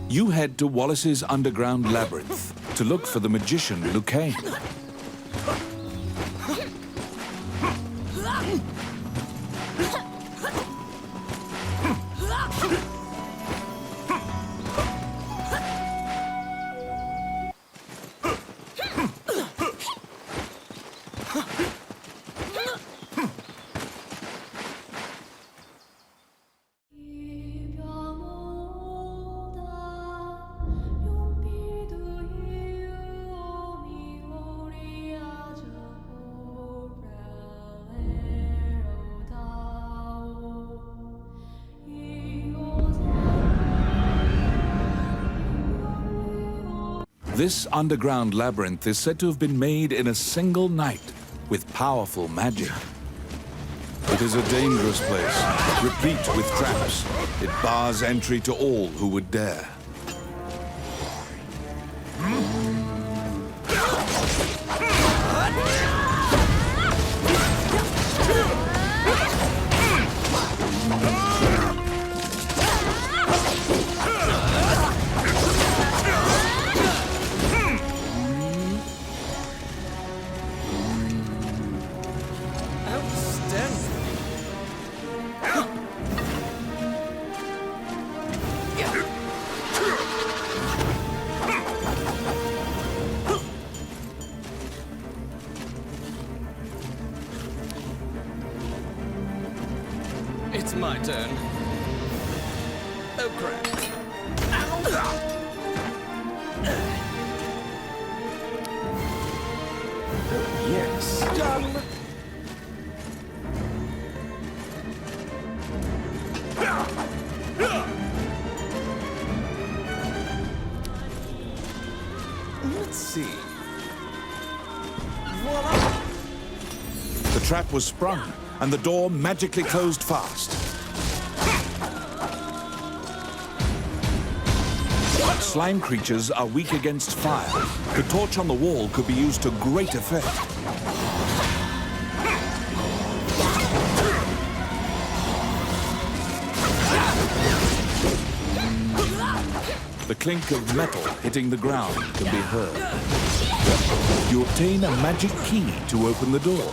You head to Wallace's underground labyrinth to look for the magician Lucane. This underground labyrinth is said to have been made in a single night with powerful magic. It is a dangerous place, replete with traps. It bars entry to all who would dare. It's my turn. Oh, crap. Yes. Done. Let's see. Voila! The trap was sprung, and the door magically closed fast. Slime creatures are weak against fire. The torch on the wall could be used to great effect. The clink of metal hitting the ground can be heard. You obtain a magic key to open the door.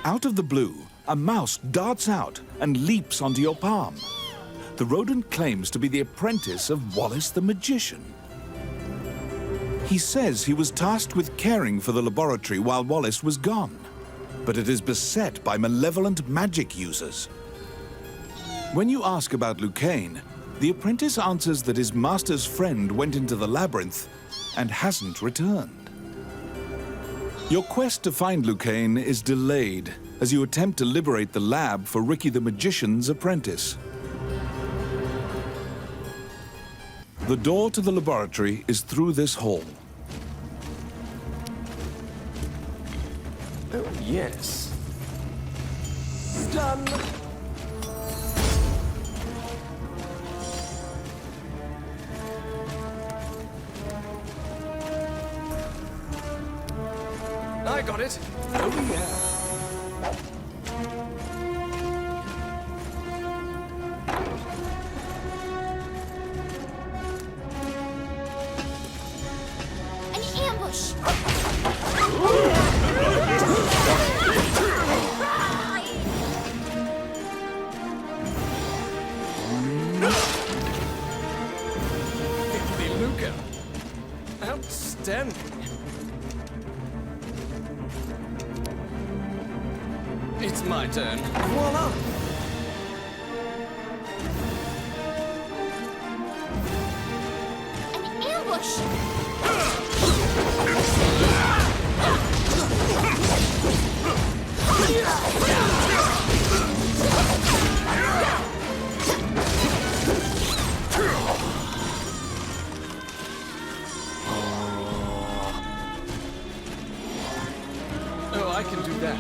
Out of the blue, a mouse darts out and leaps onto your palm. The rodent claims to be the apprentice of Wallace the magician. He says he was tasked with caring for the laboratory while Wallace was gone, but it is beset by malevolent magic users. When you ask about Lucane, the apprentice answers that his master's friend went into the labyrinth and hasn't returned. Your quest to find Lucane is delayed as you attempt to liberate the lab for Ricky the Magician's apprentice. The door to the laboratory is through this hall. Oh, yes. Done. I got it. Oh, yeah. An ambush! It's my turn. Voila! An ambush! Oh, I can do that.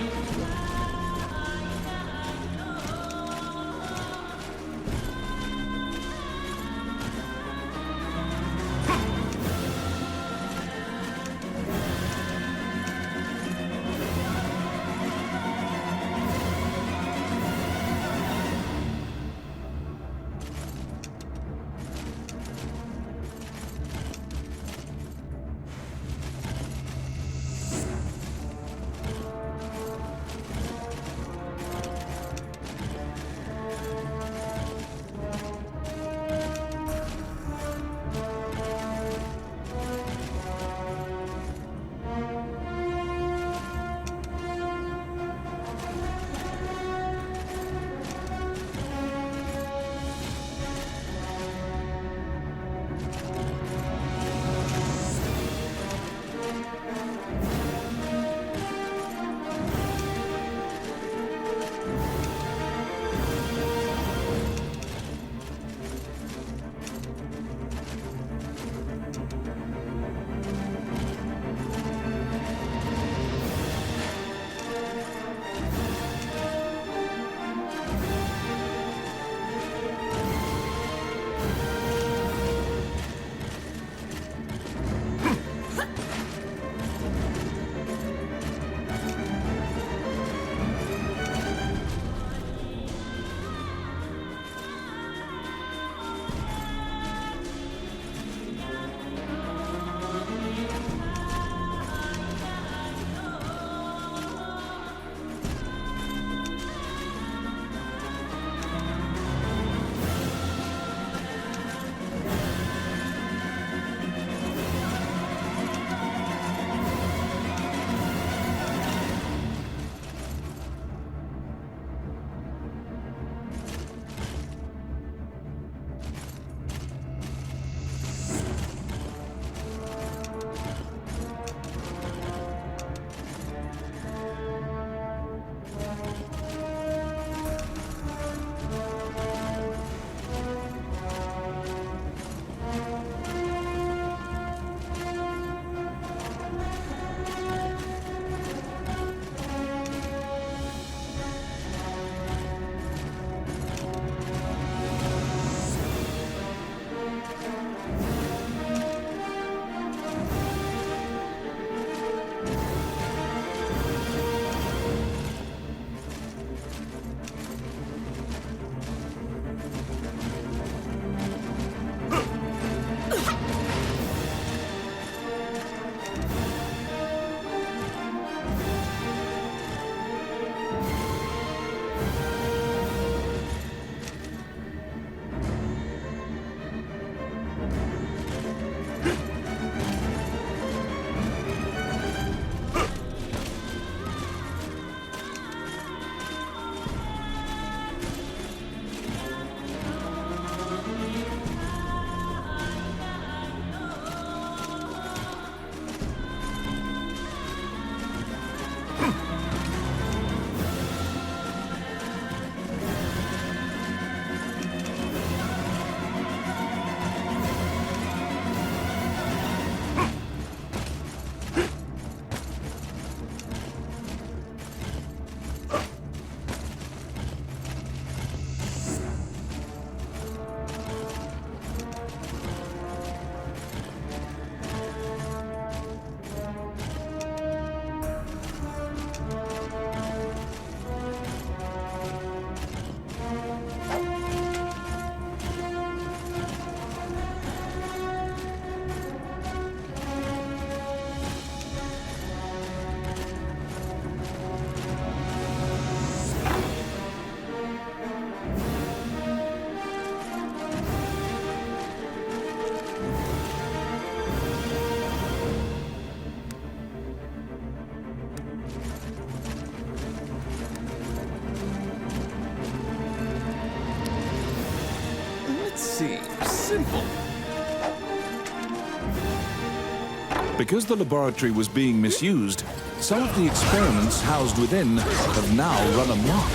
Because the laboratory was being misused, some of the experiments housed within have now run amok.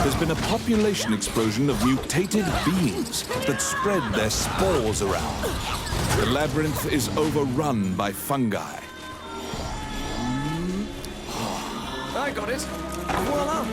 There's been a population explosion of mutated beings that spread their spores around. The labyrinth is overrun by fungi. I got it. Voila!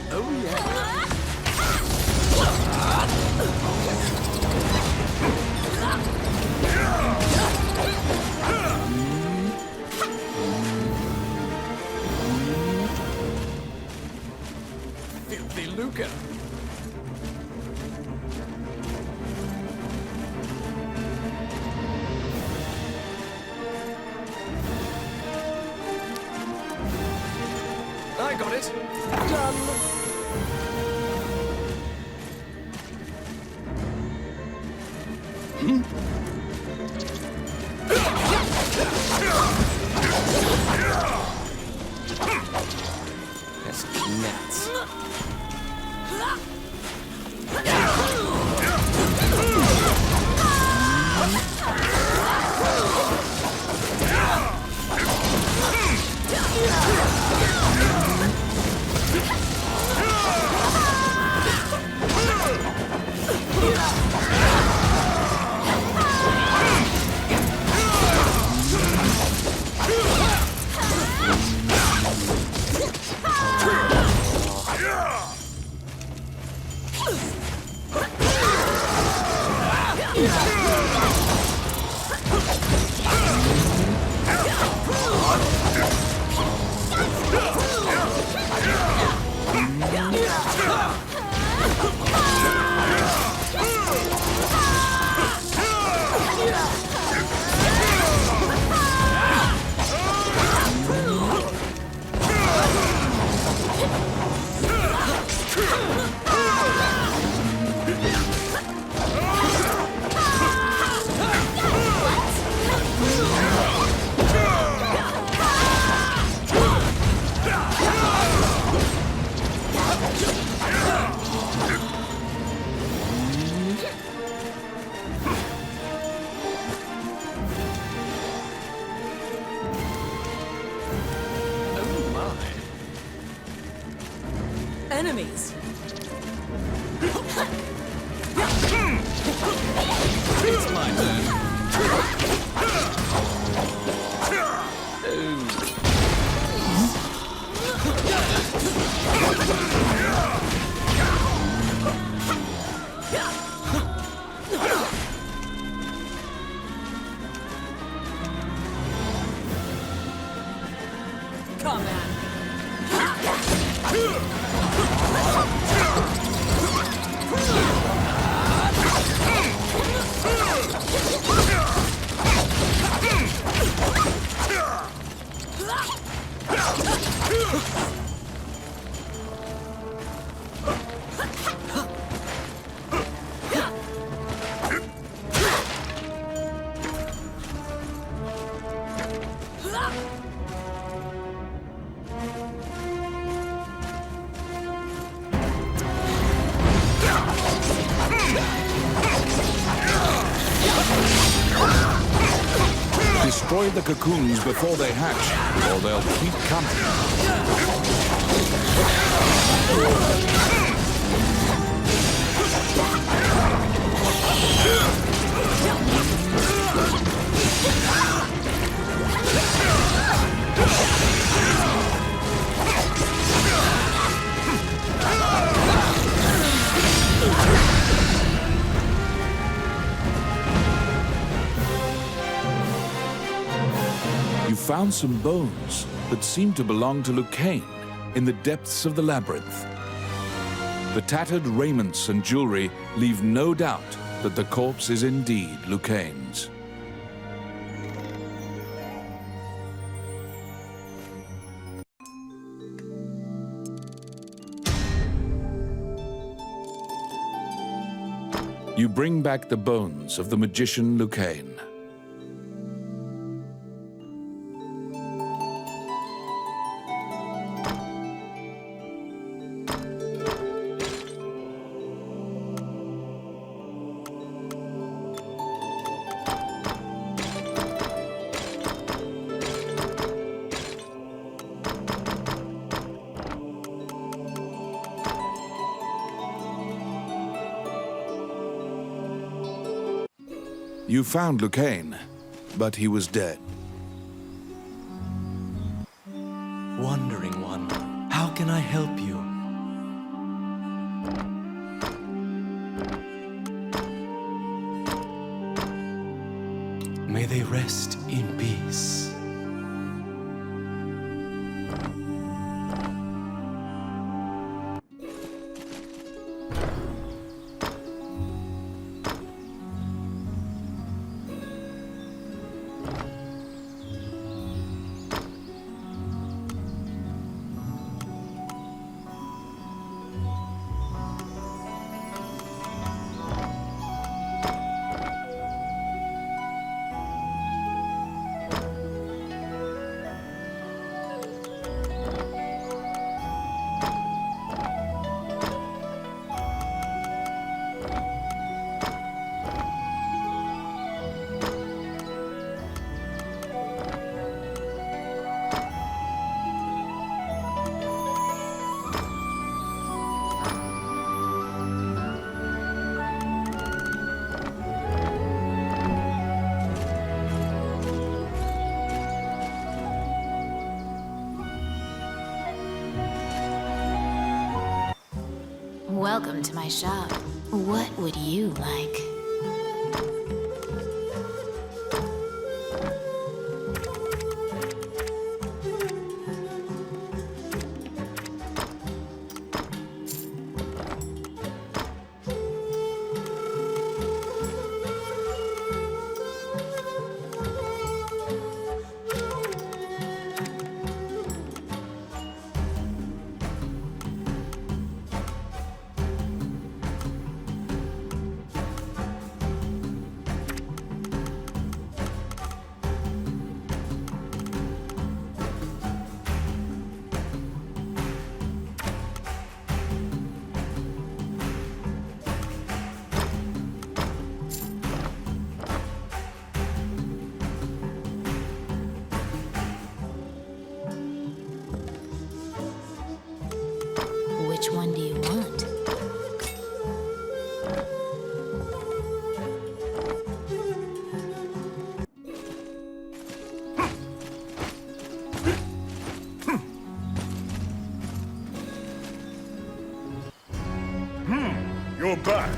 Oh, yeah. Filthy lucre. I got it. Done. That's nuts. Enemies. It's my turn. Come on. Destroy the cocoons before they hatch, or they'll keep coming. found some bones that seem to belong to Lucane in the depths of the labyrinth. The tattered raiments and jewelry leave no doubt that the corpse is indeed Lucane's. You bring back the bones of the magician Lucane. You found Lucane, but he was dead. Wandering One, how can I help you? May they rest in peace. Welcome to my shop. What would you like? Which one do you want? You're back.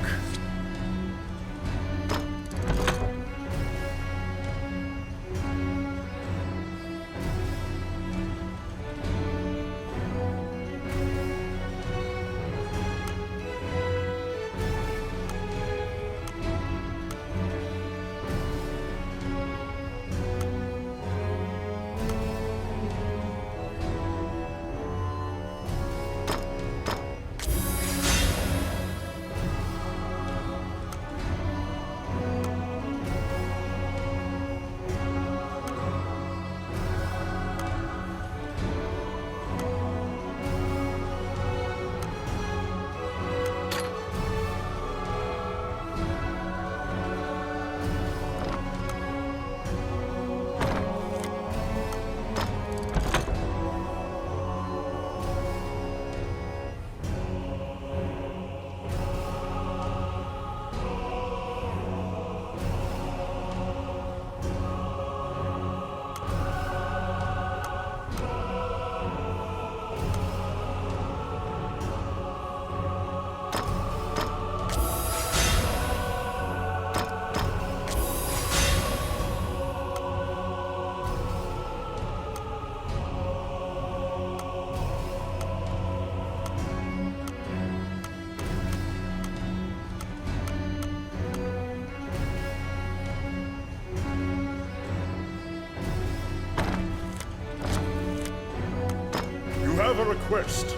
have a request.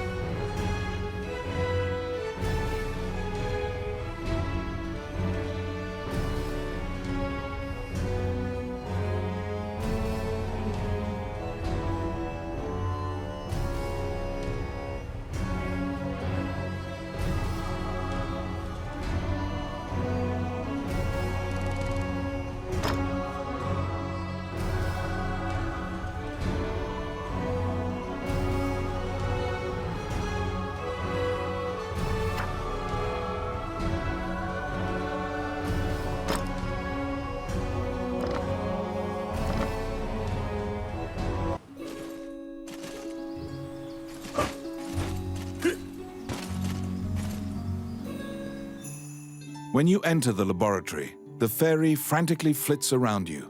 When you enter the laboratory, the fairy frantically flits around you,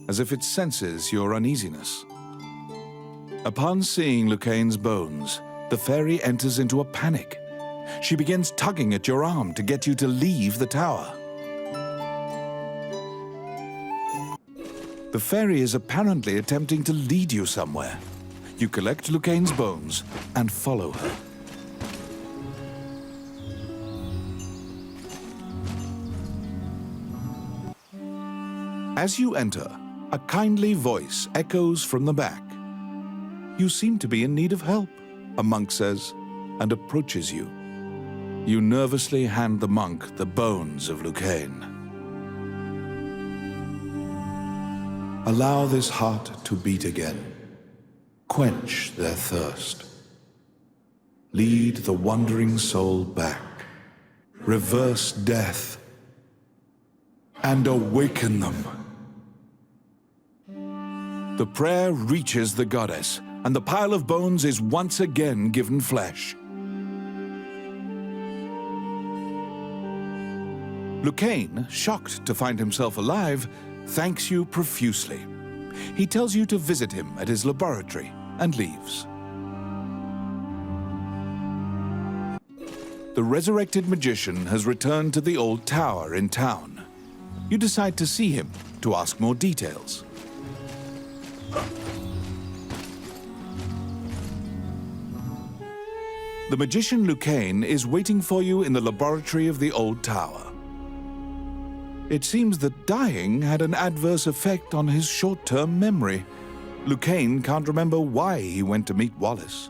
as if it senses your uneasiness. Upon seeing Lucaine's bones, the fairy enters into a panic. She begins tugging at your arm to get you to leave the tower. The fairy is apparently attempting to lead you somewhere. You collect Lucaine's bones and follow her. As you enter, a kindly voice echoes from the back. "You seem to be in need of help," a monk says, and approaches you. You nervously hand the monk the bones of Lucaine. "Allow this heart to beat again. Quench their thirst. Lead the wandering soul back. Reverse death. And awaken them." The prayer reaches the goddess, and the pile of bones is once again given flesh. Lucaine, shocked to find himself alive, thanks you profusely. He tells you to visit him at his laboratory and leaves. The resurrected magician has returned to the old tower in town. You decide to see him to ask more details. The magician Lucaine is waiting for you in the laboratory of the old tower. It seems that dying had an adverse effect on his short-term memory. Lucaine can't remember why he went to meet Wallace.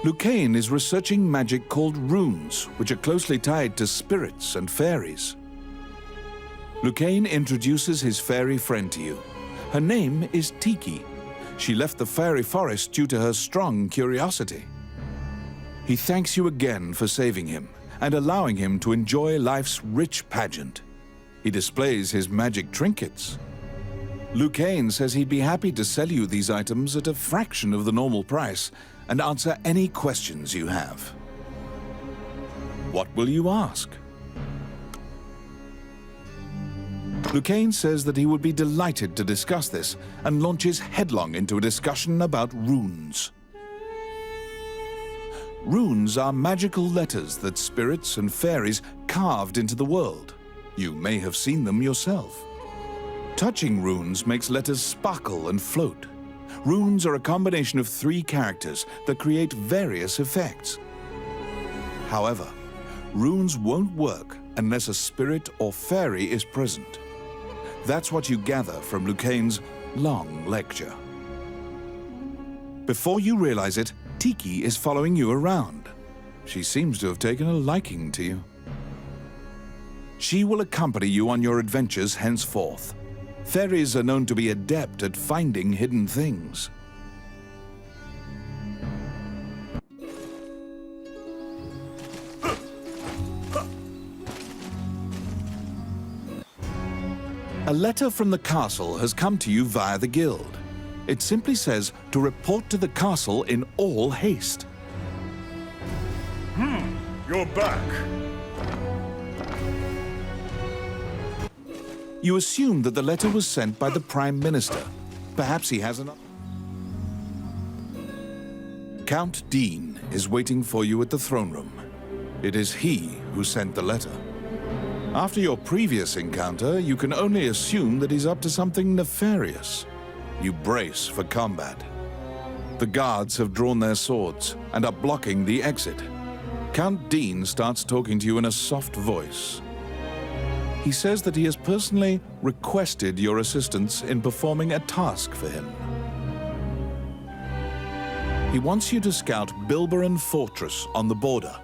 Lucaine is researching magic called runes, which are closely tied to spirits and fairies. Lucaine introduces his fairy friend to you. Her name is Tiki. She left the fairy forest due to her strong curiosity. He thanks you again for saving him and allowing him to enjoy life's rich pageant. He displays his magic trinkets. Lucaine says he'd be happy to sell you these items at a fraction of the normal price and answer any questions you have. What will you ask? Lucaine says that he would be delighted to discuss this and launches headlong into a discussion about runes. Runes are magical letters that spirits and fairies carved into the world. You may have seen them yourself. Touching runes makes letters sparkle and float. Runes are a combination of 3 characters that create various effects. However, runes won't work unless a spirit or fairy is present. That's what you gather from Lucaine's long lecture. Before you realize it, Tiki is following you around. She seems to have taken a liking to you. She will accompany you on your adventures henceforth. Fairies are known to be adept at finding hidden things. A letter from the castle has come to you via the guild. It simply says to report to the castle in all haste. You're back. You assume that the letter was sent by the Prime Minister. Perhaps he has an... Count Dean is waiting for you at the throne room. It is he who sent the letter. After your previous encounter, you can only assume that he's up to something nefarious. You brace for combat. The guards have drawn their swords and are blocking the exit. Count Dean starts talking to you in a soft voice. He says that he has personally requested your assistance in performing a task for him. He wants you to scout Bilberon Fortress on the border.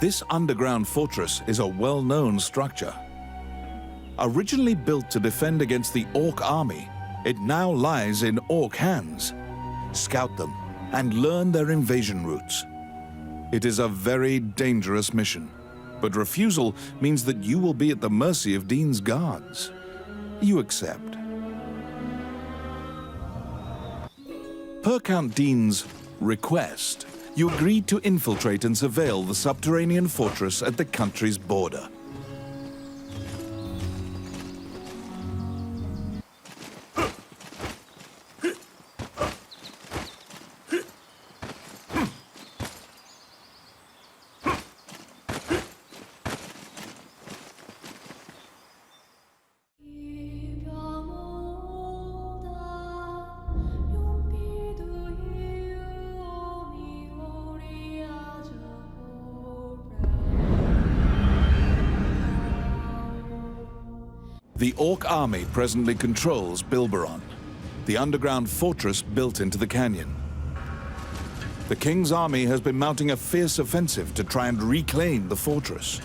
This underground fortress is a well-known structure. Originally built to defend against the Orc army, it now lies in Orc hands. Scout them and learn their invasion routes. It is a very dangerous mission, but refusal means that you will be at the mercy of Dean's guards. You accept. Per Count Dean's request, you agreed to infiltrate and surveil the subterranean fortress at the country's border. The Orc army presently controls Bilberon, the underground fortress built into the canyon. The King's army has been mounting a fierce offensive to try and reclaim the fortress.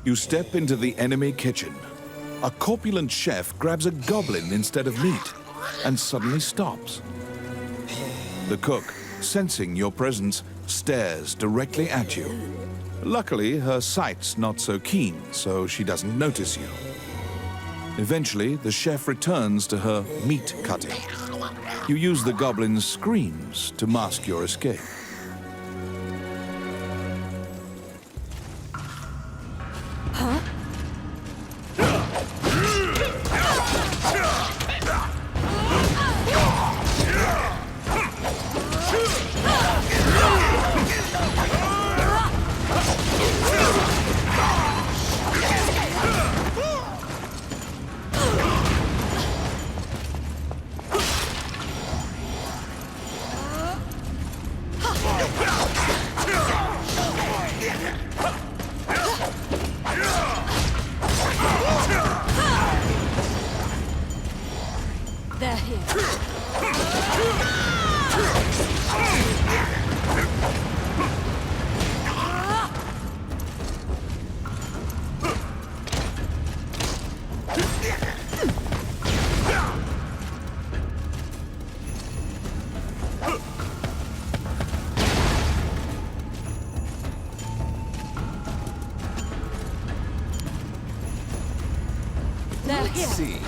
You step into the enemy kitchen. A corpulent chef grabs a goblin instead of meat and suddenly stops. The cook, sensing your presence, stares directly at you. Luckily, her sight's not so keen, so she doesn't notice you. Eventually, the chef returns to her meat cutting. You use the goblin's screams to mask your escape. They're here. Let's see.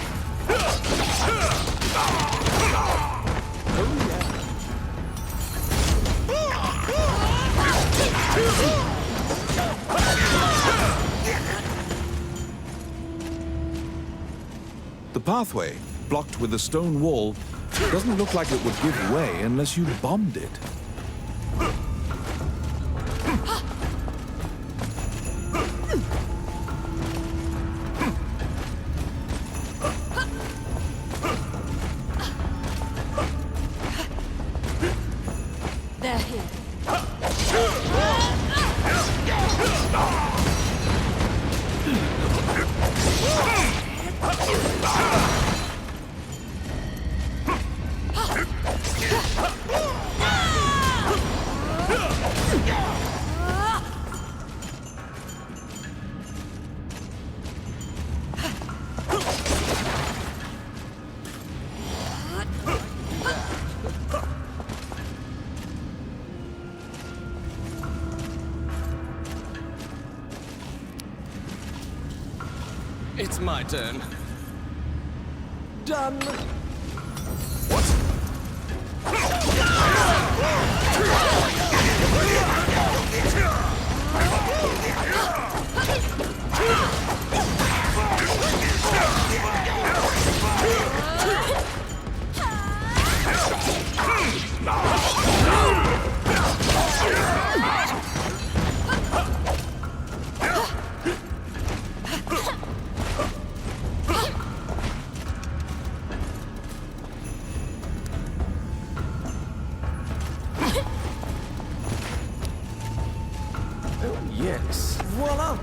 The pathway, blocked with a stone wall, doesn't look like it would give way unless you bombed it. They're here. It's my turn. Done. What? Yes. Voila!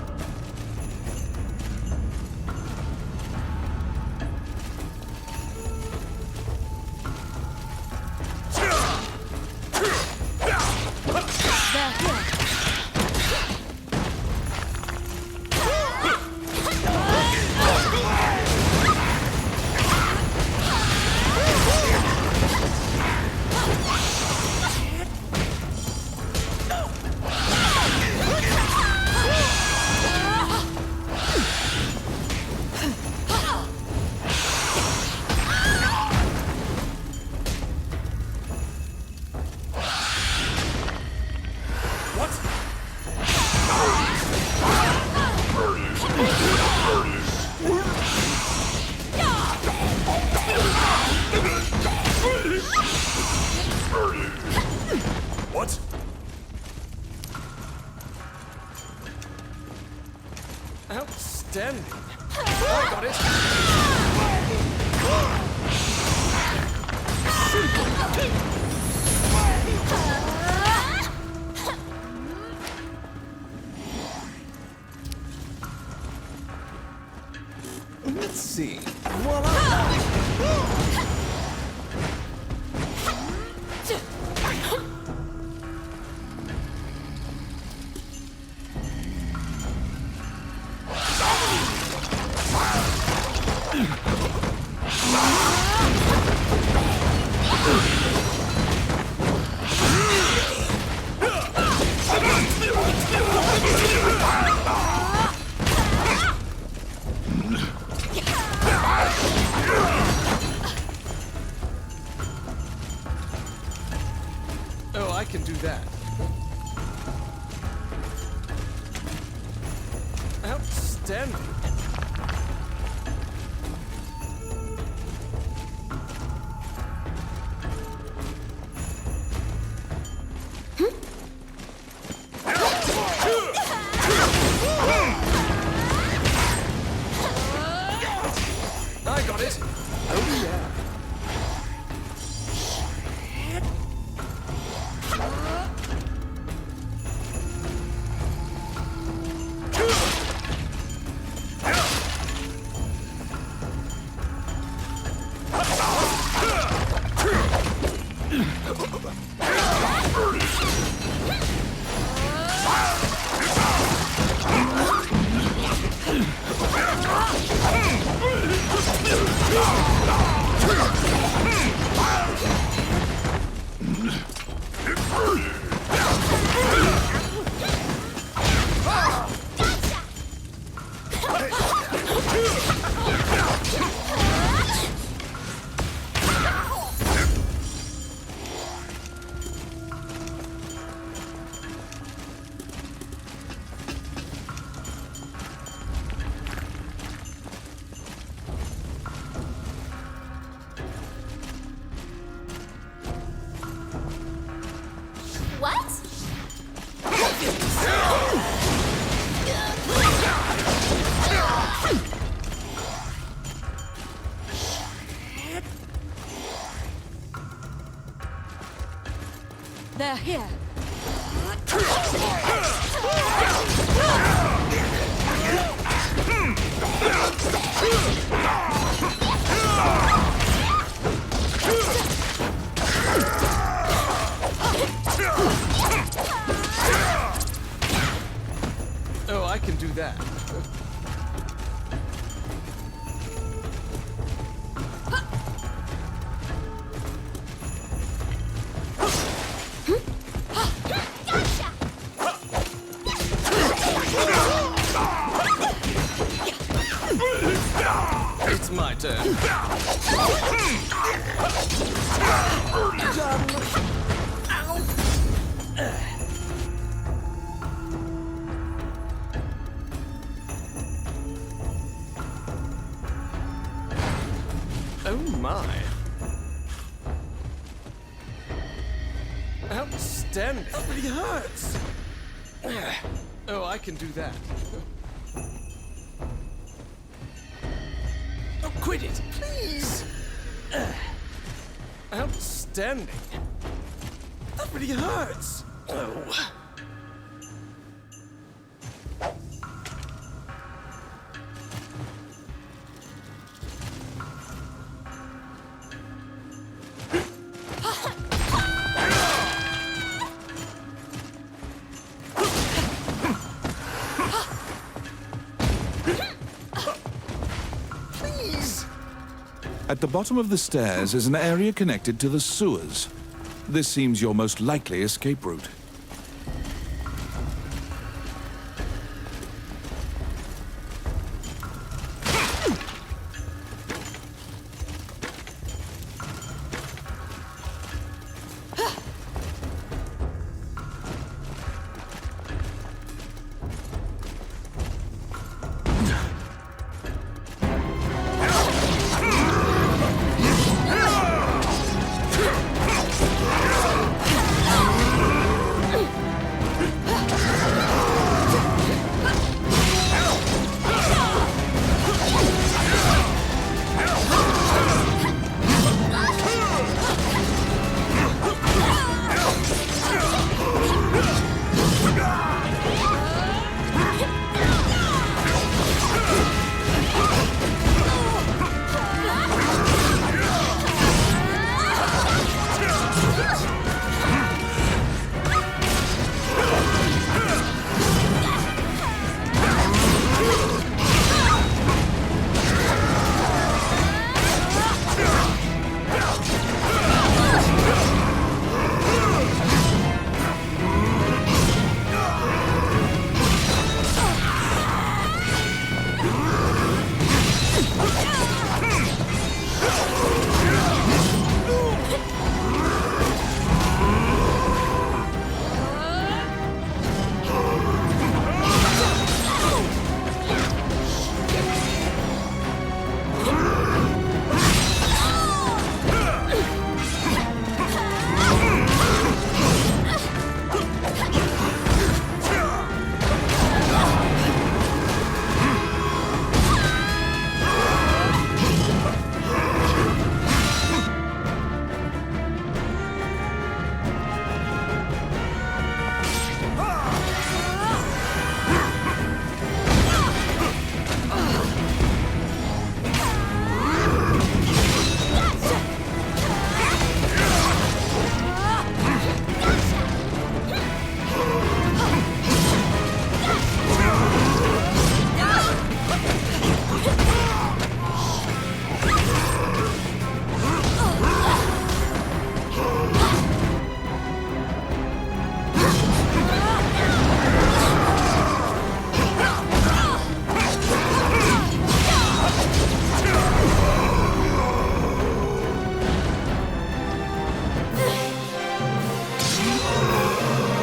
What? Outstanding. I got it. Let's see. Voila! Oh, I can do that. Outstanding. I got it. Oh, yeah. What? They're here. Oh, I can do that. It's my turn. Oh my. Outstanding. That really hurts. Oh, I can do that. Oh, quit it, please. Outstanding. That really hurts. Oh. At the bottom of the stairs is an area connected to the sewers. This seems your most likely escape route.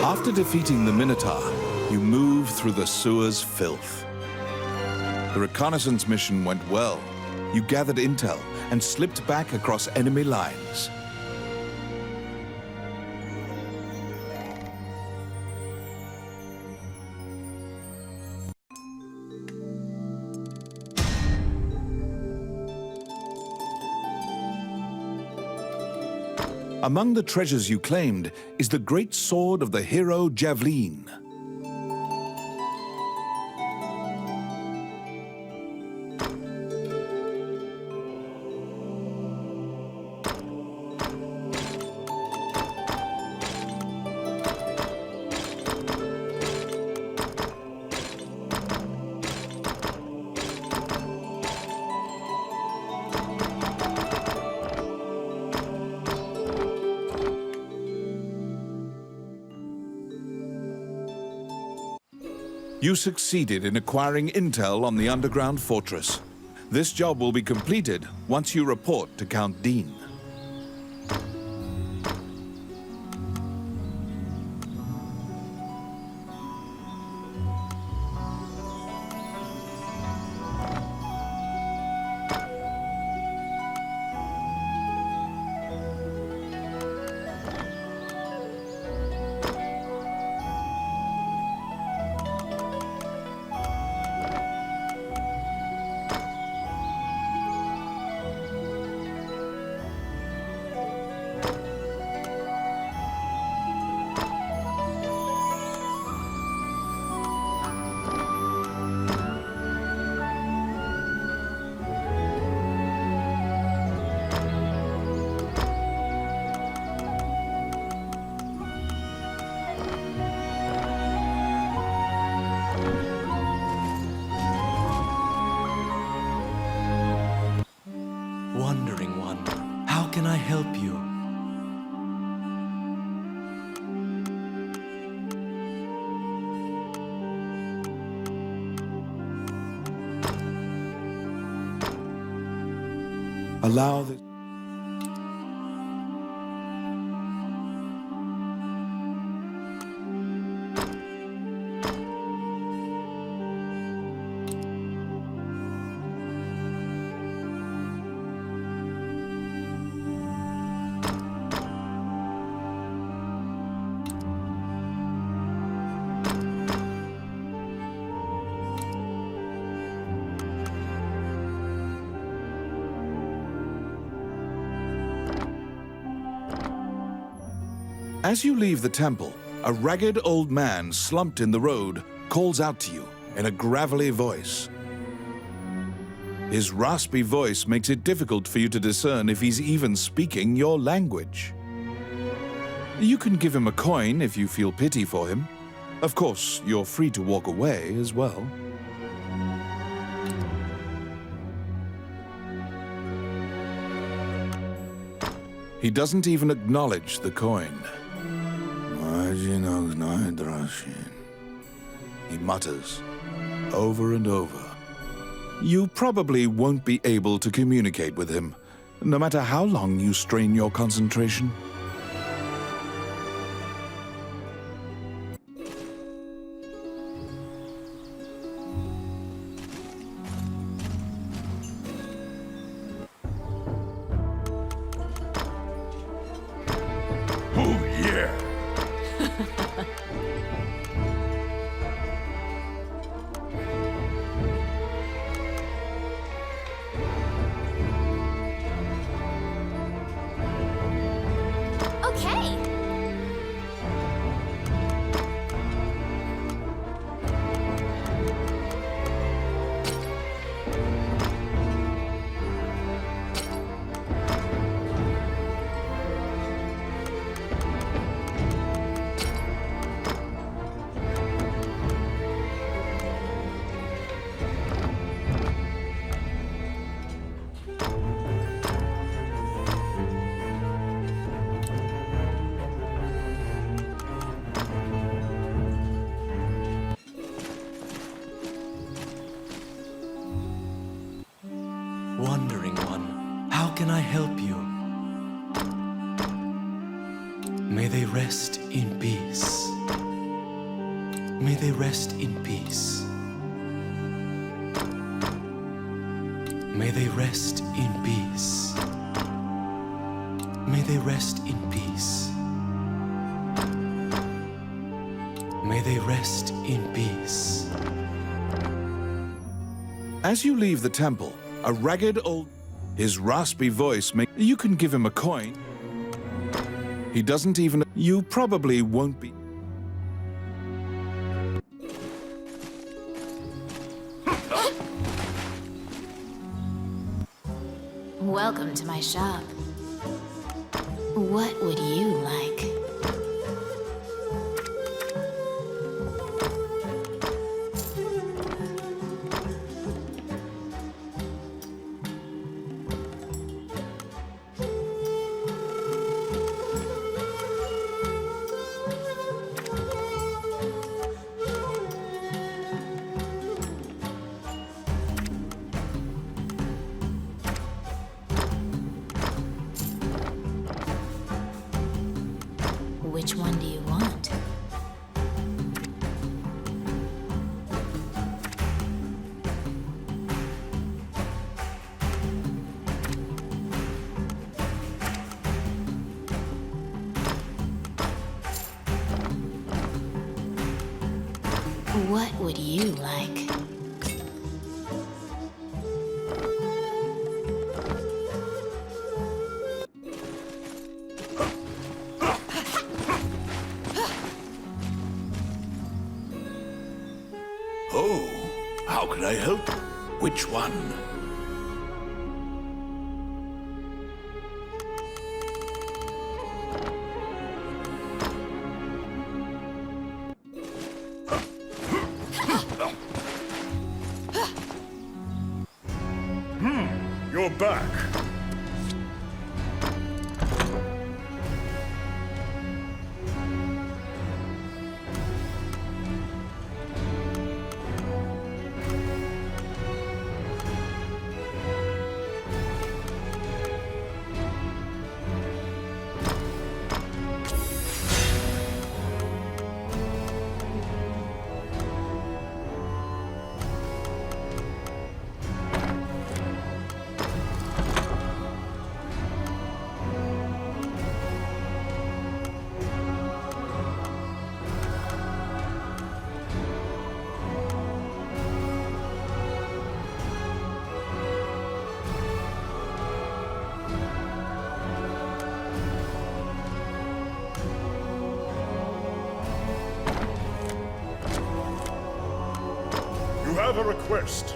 After defeating the Minotaur, you move through the sewer's filth. The reconnaissance mission went well. You gathered intel and slipped back across enemy lines. Among the treasures you claimed is the great sword of the hero Javelin. You succeeded in acquiring intel on the underground fortress. This job will be completed once you report to Count Dean. help you? Allow this. As you leave the temple, a ragged old man slumped in the road calls out to you in a gravelly voice. His raspy voice makes it difficult for you to discern if he's even speaking your language. You can give him a coin if you feel pity for him. Of course, you're free to walk away as well. He doesn't even acknowledge the coin. He mutters over and over. You probably won't be able to communicate with him, no matter how long you strain your concentration. Oh, yeah. Okay. Wandering one, how can I help you? May they rest in peace. May they rest in peace. May they rest in peace. May they rest in peace. May they rest in peace. As you leave the temple, a ragged old... His raspy voice makes... You can give him a coin. He doesn't even... You probably won't be... Welcome to my shop. What would you like? Which one do you want? What would you like? Oh, how can I help? Which one? You're back. a request.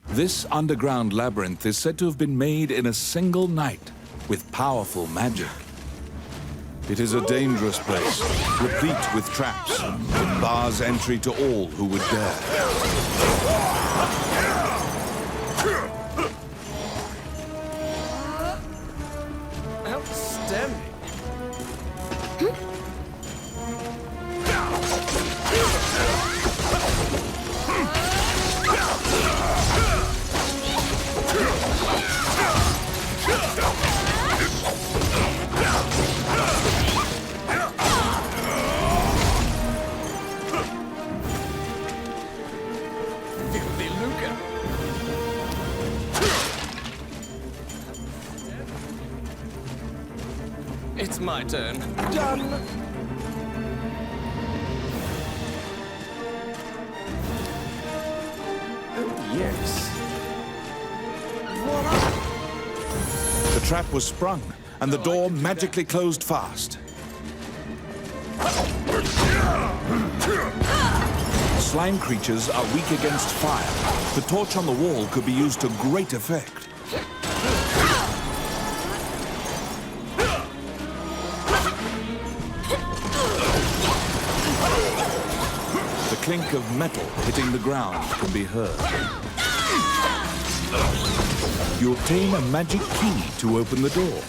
This underground labyrinth is said to have been made in a single night with powerful magic. It is a dangerous place, replete with traps that bars entry to all who would dare. Outstanding. Filthy lucre. It's my turn. Done. Oh, yes. Voila! The trap was sprung, and the door magically closed fast. Slime creatures are weak against fire. The torch on the wall could be used to great effect. The clink of metal hitting the ground can be heard. You obtain a magic key to open the door.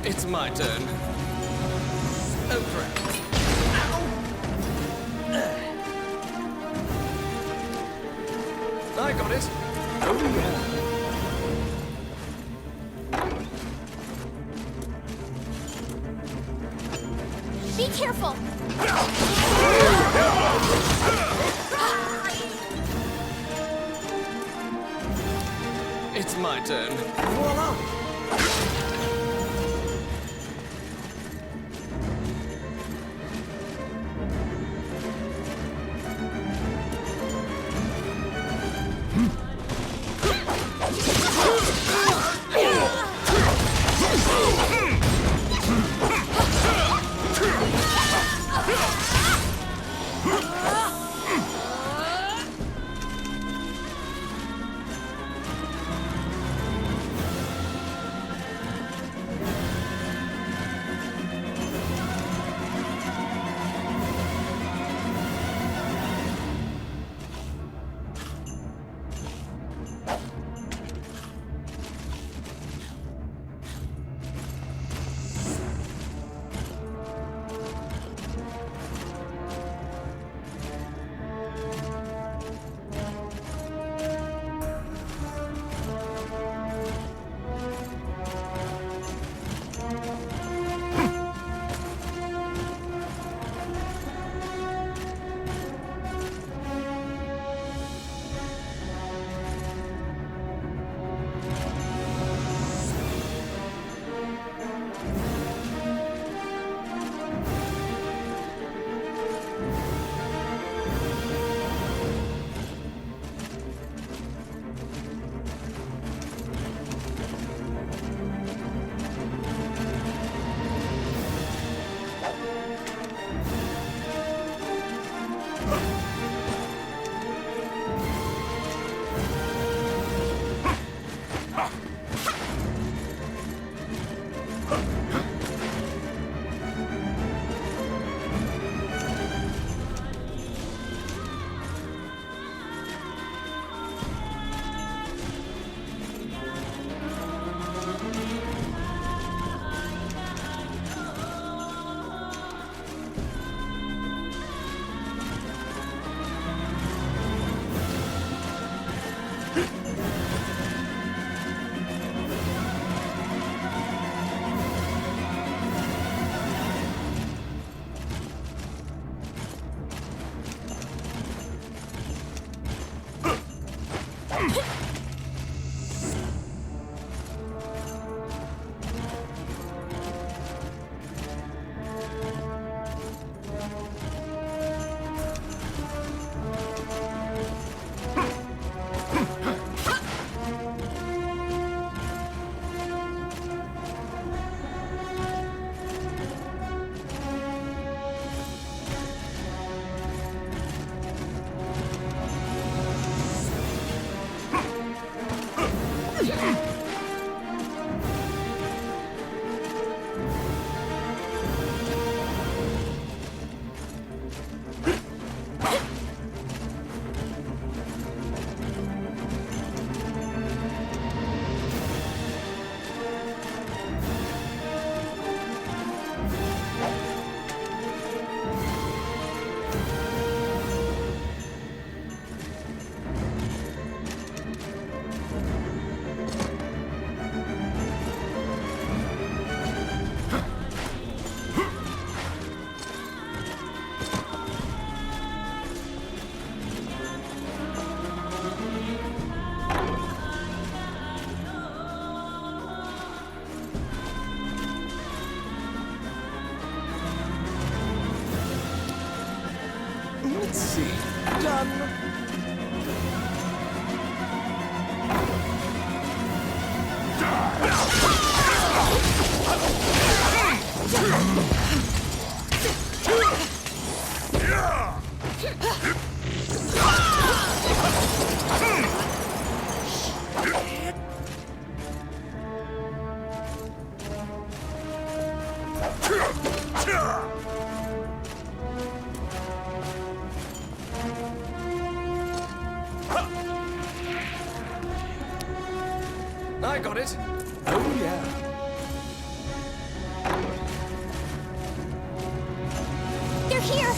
It's my turn. Oh, crap. Ow. I got it. Oh, yeah. Be careful! It's my turn. Voila! Let's see. Done. I got it. Oh, yeah. They're here!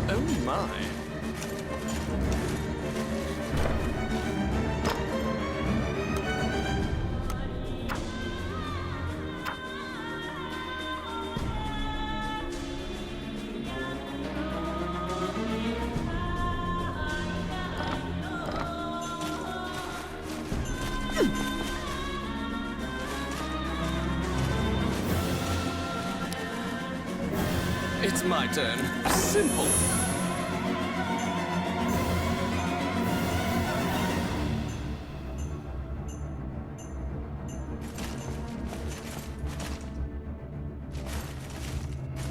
Oh, my. It's my turn. Simple.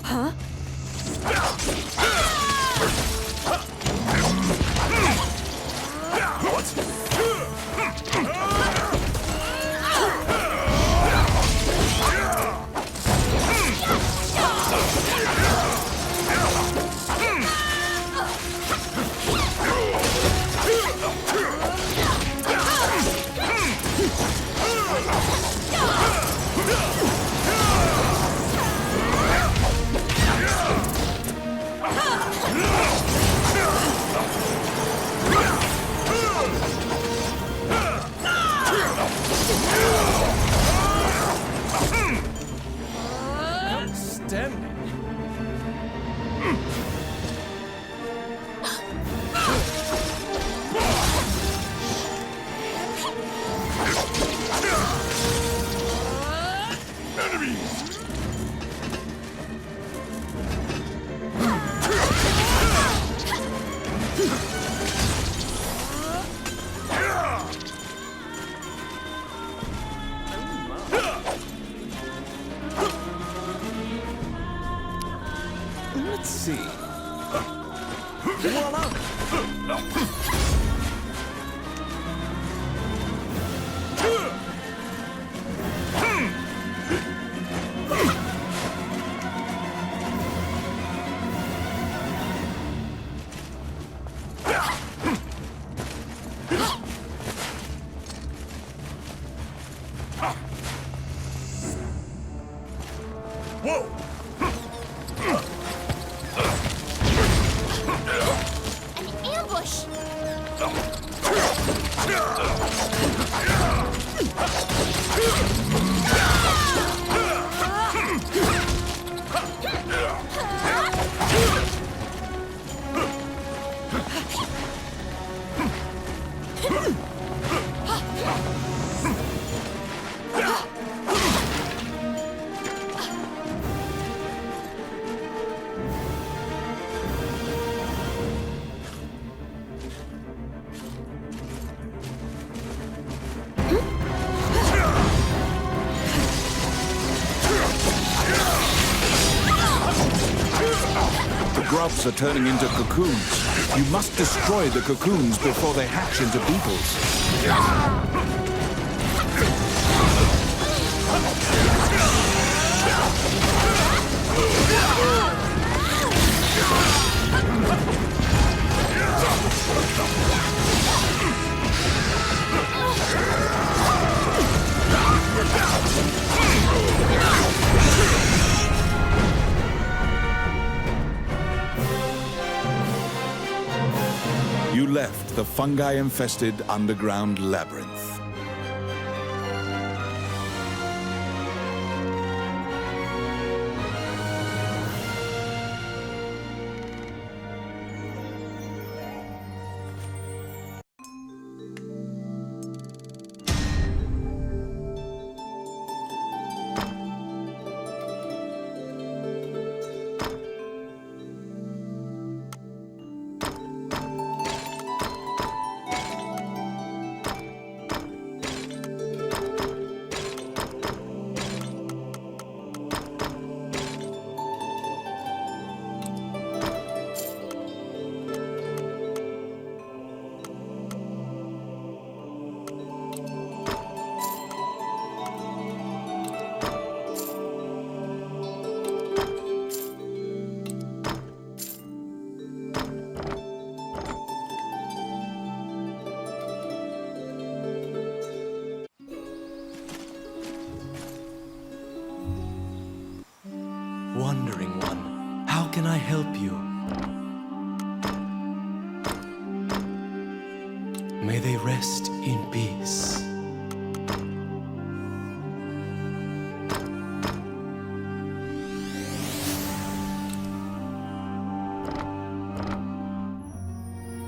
Huh? Outstanding. Let's see. Voila! Whoa! An ambush! grubs are turning into cocoons. You must destroy the cocoons before they hatch into beetles. You left the fungi-infested underground labyrinth. Wandering one, how can I help you? May they rest in peace.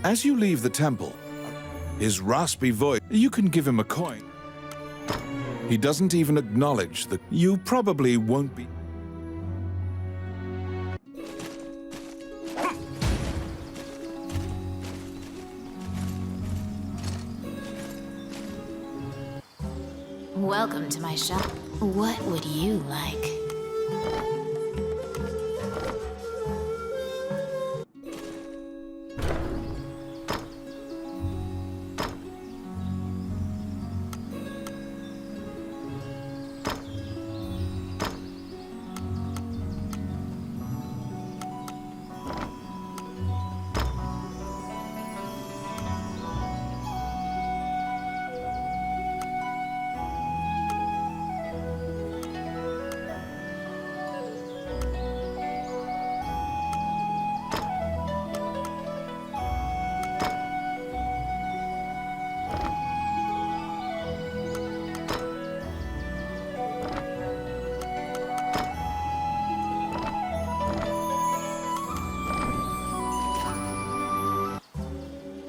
As you leave the temple, his raspy voice, you can give him a coin. He doesn't even acknowledge that you probably won't be. Welcome to my shop. What would you like?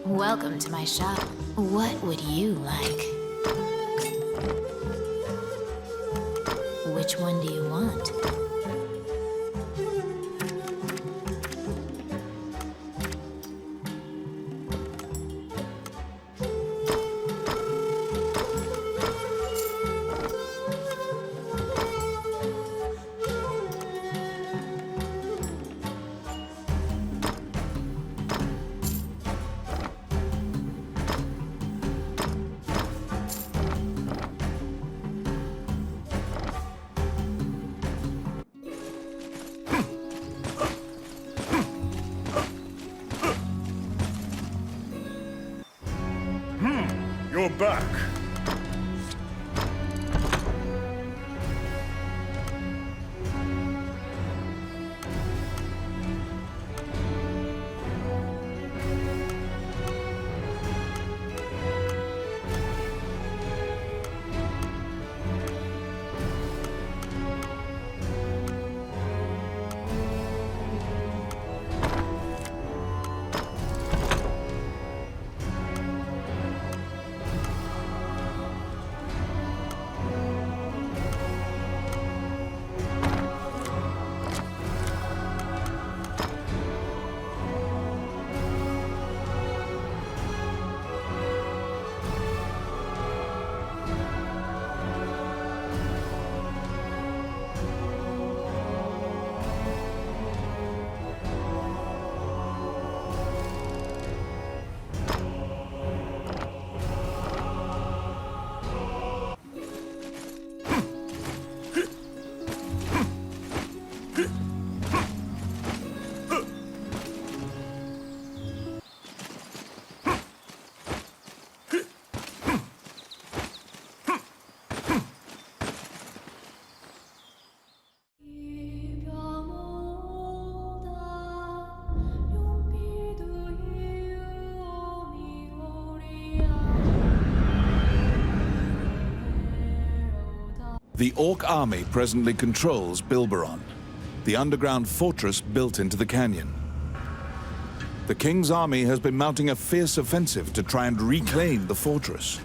Welcome to my shop. What would you like? Which one do you want? You're back. The Orc army presently controls Bilberon, the underground fortress built into the canyon. The King's army has been mounting a fierce offensive to try and reclaim the fortress.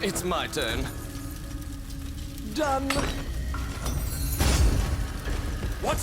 It's my turn. Done. What?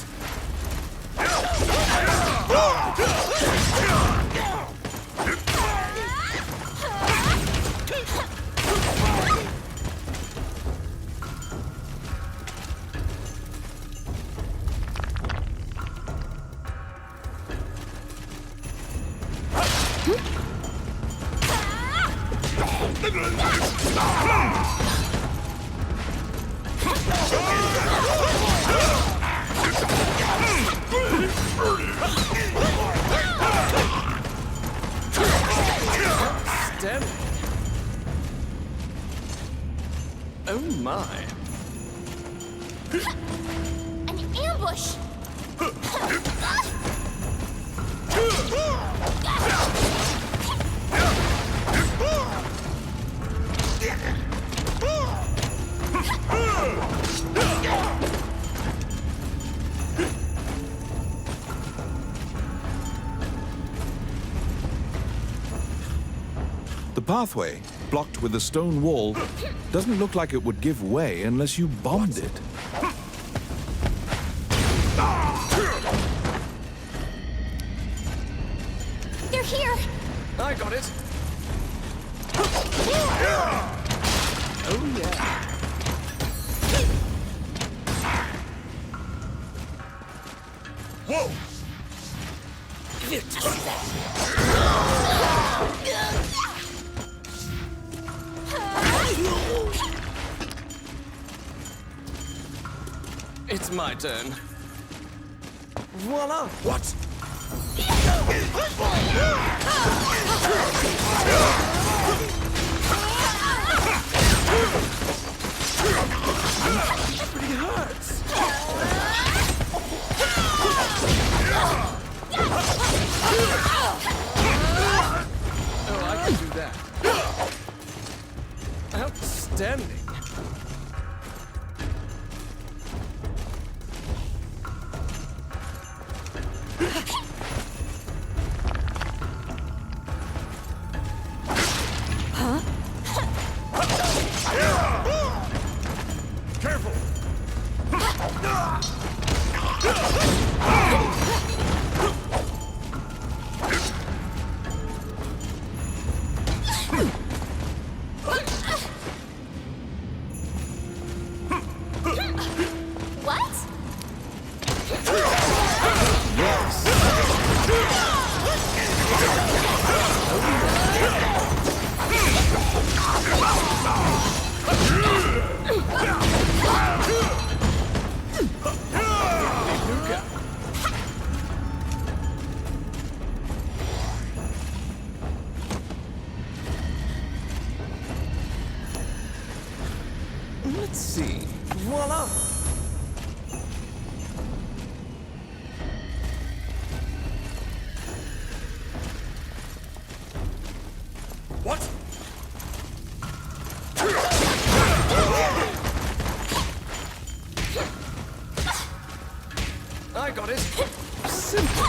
Oh my. An ambush! The pathway, blocked with a stone wall, doesn't look like it would give way unless you bombed it. They're here! I got it. Oh yeah. Whoa! It's my turn. Voila! What? That pretty hurts. Oh, I can do that. Outstanding. Careful! What? Let's see. Voila! What? I got it. Simple.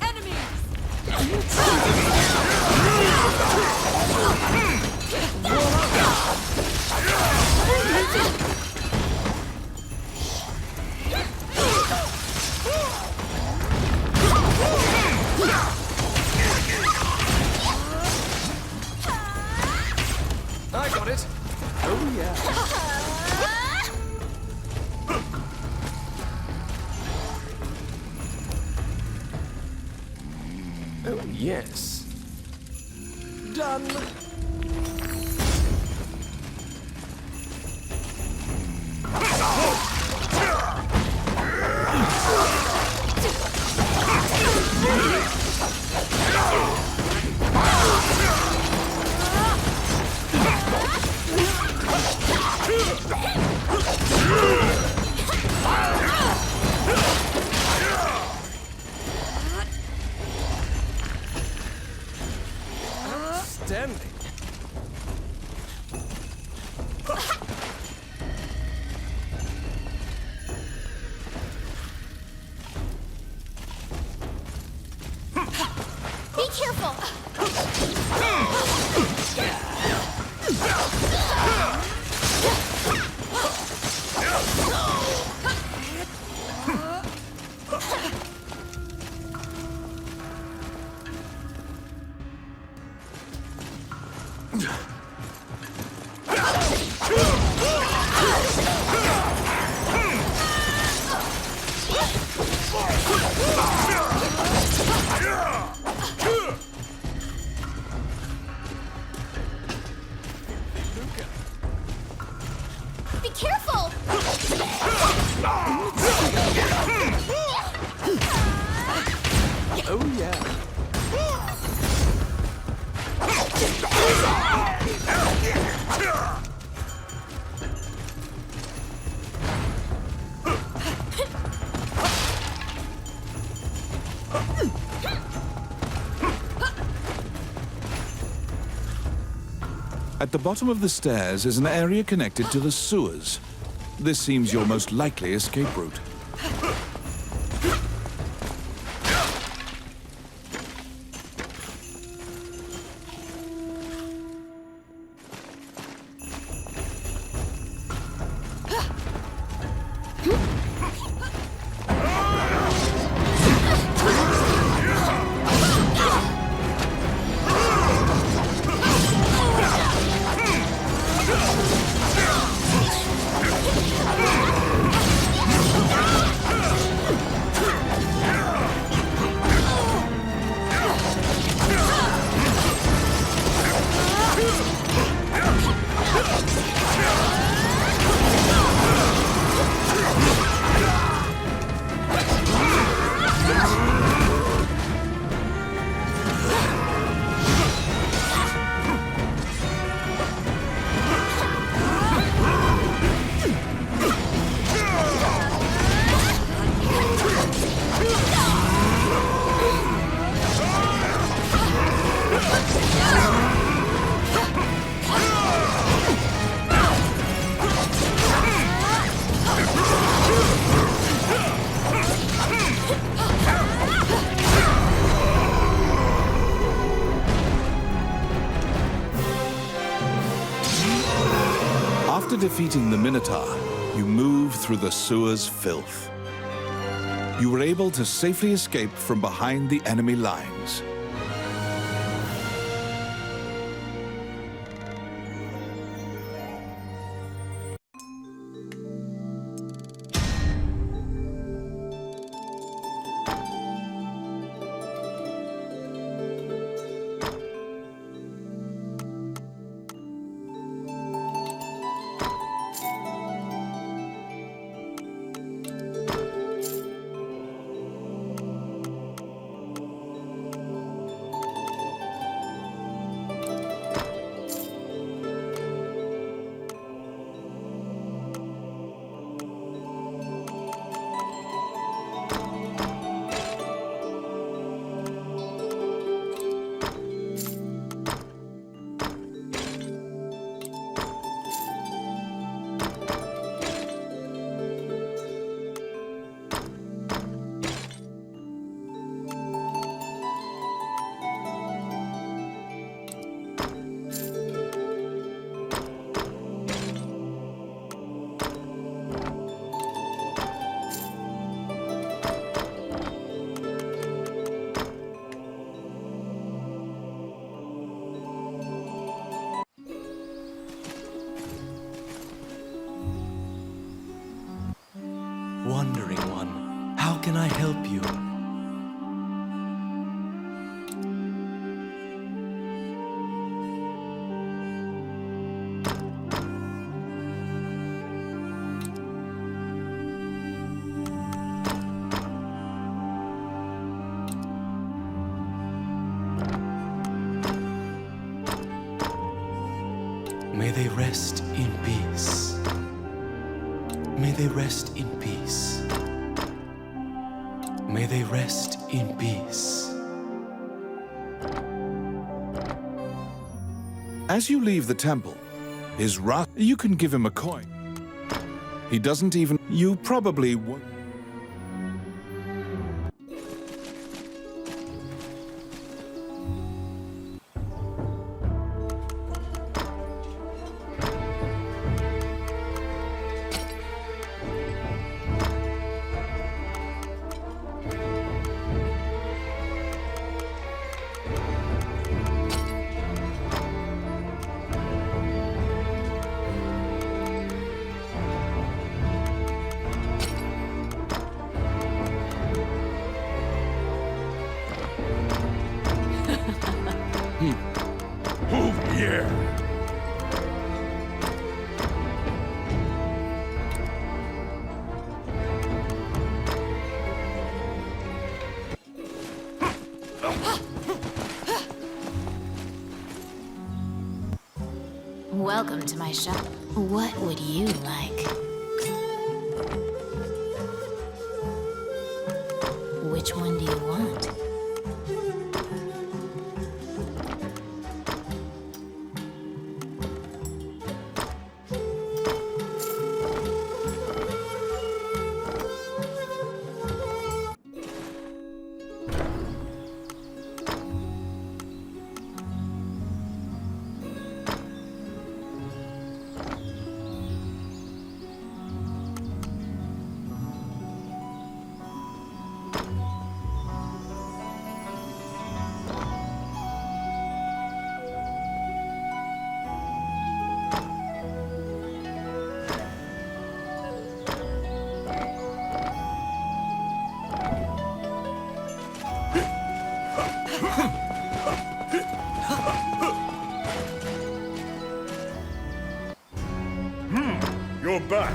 Enemies! Yes. Done. Outstanding. Be careful! Be careful! Oh, yeah. At the bottom of the stairs is an area connected to the sewers. This seems your most likely escape route. After defeating the Minotaur, you move through the sewer's filth. You were able to safely escape from behind the enemy lines. Wandering One, how can I help you? May they rest in peace. May they rest in peace. May they rest in peace. As you leave the temple, you can give him a coin. He doesn't even... You probably won't... Move here! Welcome to my shop. What would you like? Which one do you want? You're back.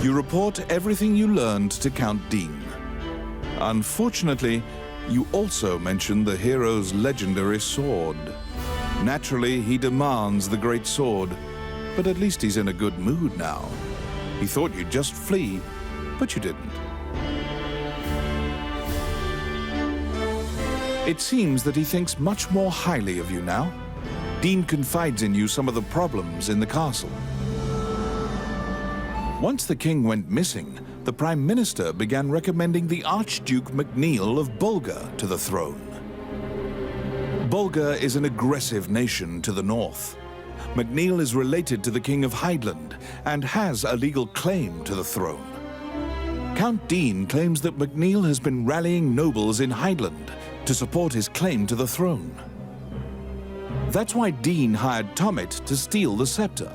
You report everything you learned to Count Dean. Unfortunately, you also mention the hero's legendary sword. Naturally, he demands the great sword, but at least he's in a good mood now. He thought you'd just flee, but you didn't. It seems that he thinks much more highly of you now. Dean confides in you some of the problems in the castle. Once the king went missing, the Prime Minister began recommending the Archduke MacNeil of Bulgar to the throne. Bulgar is an aggressive nation to the north. MacNeil is related to the King of Highland and has a legal claim to the throne. Count Dean claims that MacNeil has been rallying nobles in Highland to support his claim to the throne. That's why Dean hired Tommet to steal the scepter.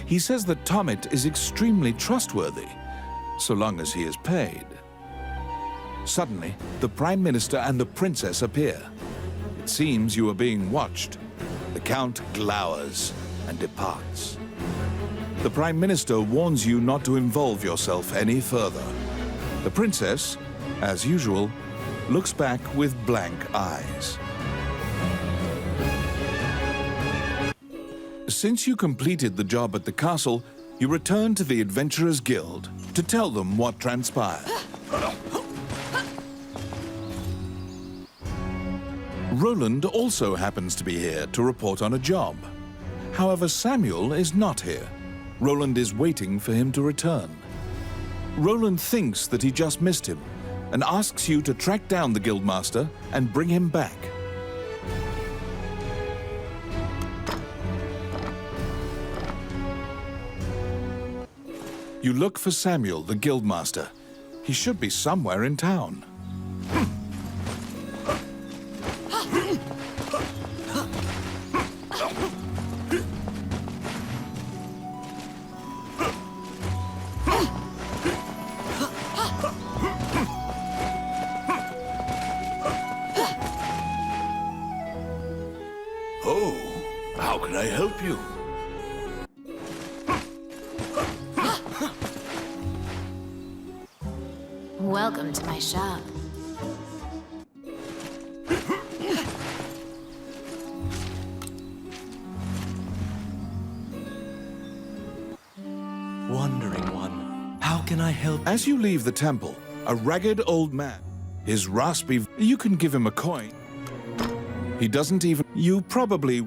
He says that Tommet is extremely trustworthy, so long as he is paid. Suddenly, the Prime Minister and the Princess appear. It seems you are being watched. The Count glowers and departs. The Prime Minister warns you not to involve yourself any further. The Princess, as usual, looks back with blank eyes. Since you completed the job at the castle, you return to the Adventurers Guild to tell them what transpired. Roland also happens to be here to report on a job. However, Samuel is not here. Roland is waiting for him to return. Roland thinks that he just missed him and asks you to track down the Guildmaster and bring him back. You look for Samuel, the Guildmaster. He should be somewhere in town. can I help you? Welcome to my shop. Wandering one, how can I help? As you leave the temple, a ragged old man, his raspy... You can give him a coin. He doesn't even... You probably...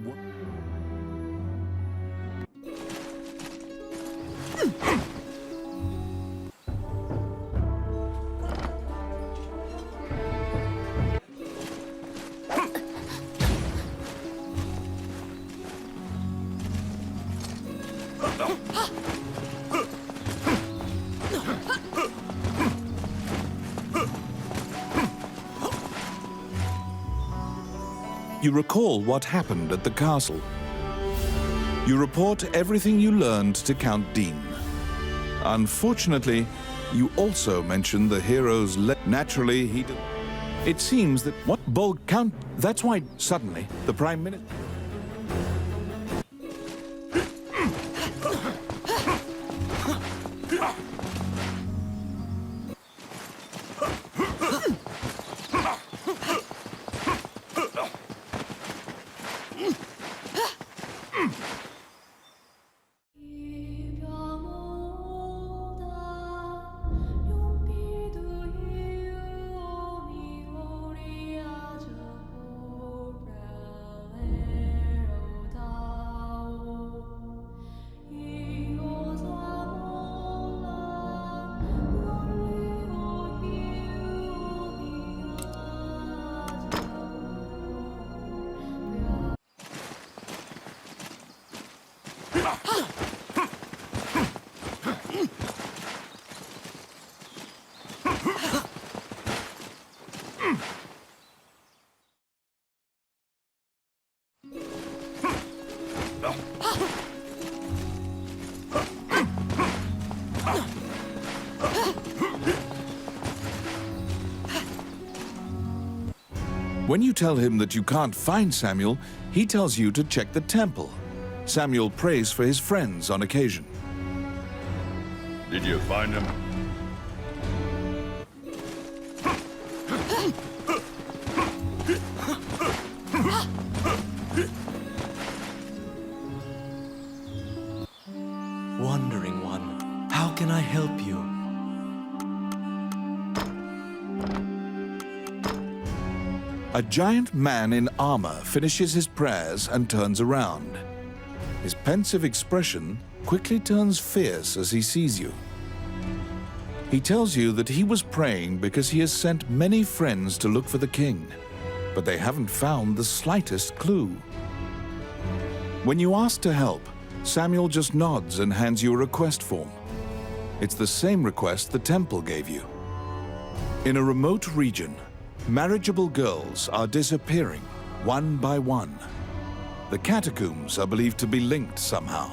You recall what happened at the castle. You report everything you learned to Count Dean. Unfortunately, you also mention the hero's naturally he did. It seems that what bold Count... That's why suddenly the Prime Minister... When you tell him that you can't find Samuel, he tells you to check the temple. Samuel prays for his friends on occasion. Did you find him? Wandering one, how can I help you? A giant man in armor finishes his prayers and turns around. His pensive expression quickly turns fierce as he sees you. He tells you that he was praying because he has sent many friends to look for the king, but they haven't found the slightest clue. When you ask to help, Samuel just nods and hands you a request form. It's the same request the temple gave you. In a remote region, marriageable girls are disappearing one by one. The catacombs are believed to be linked somehow.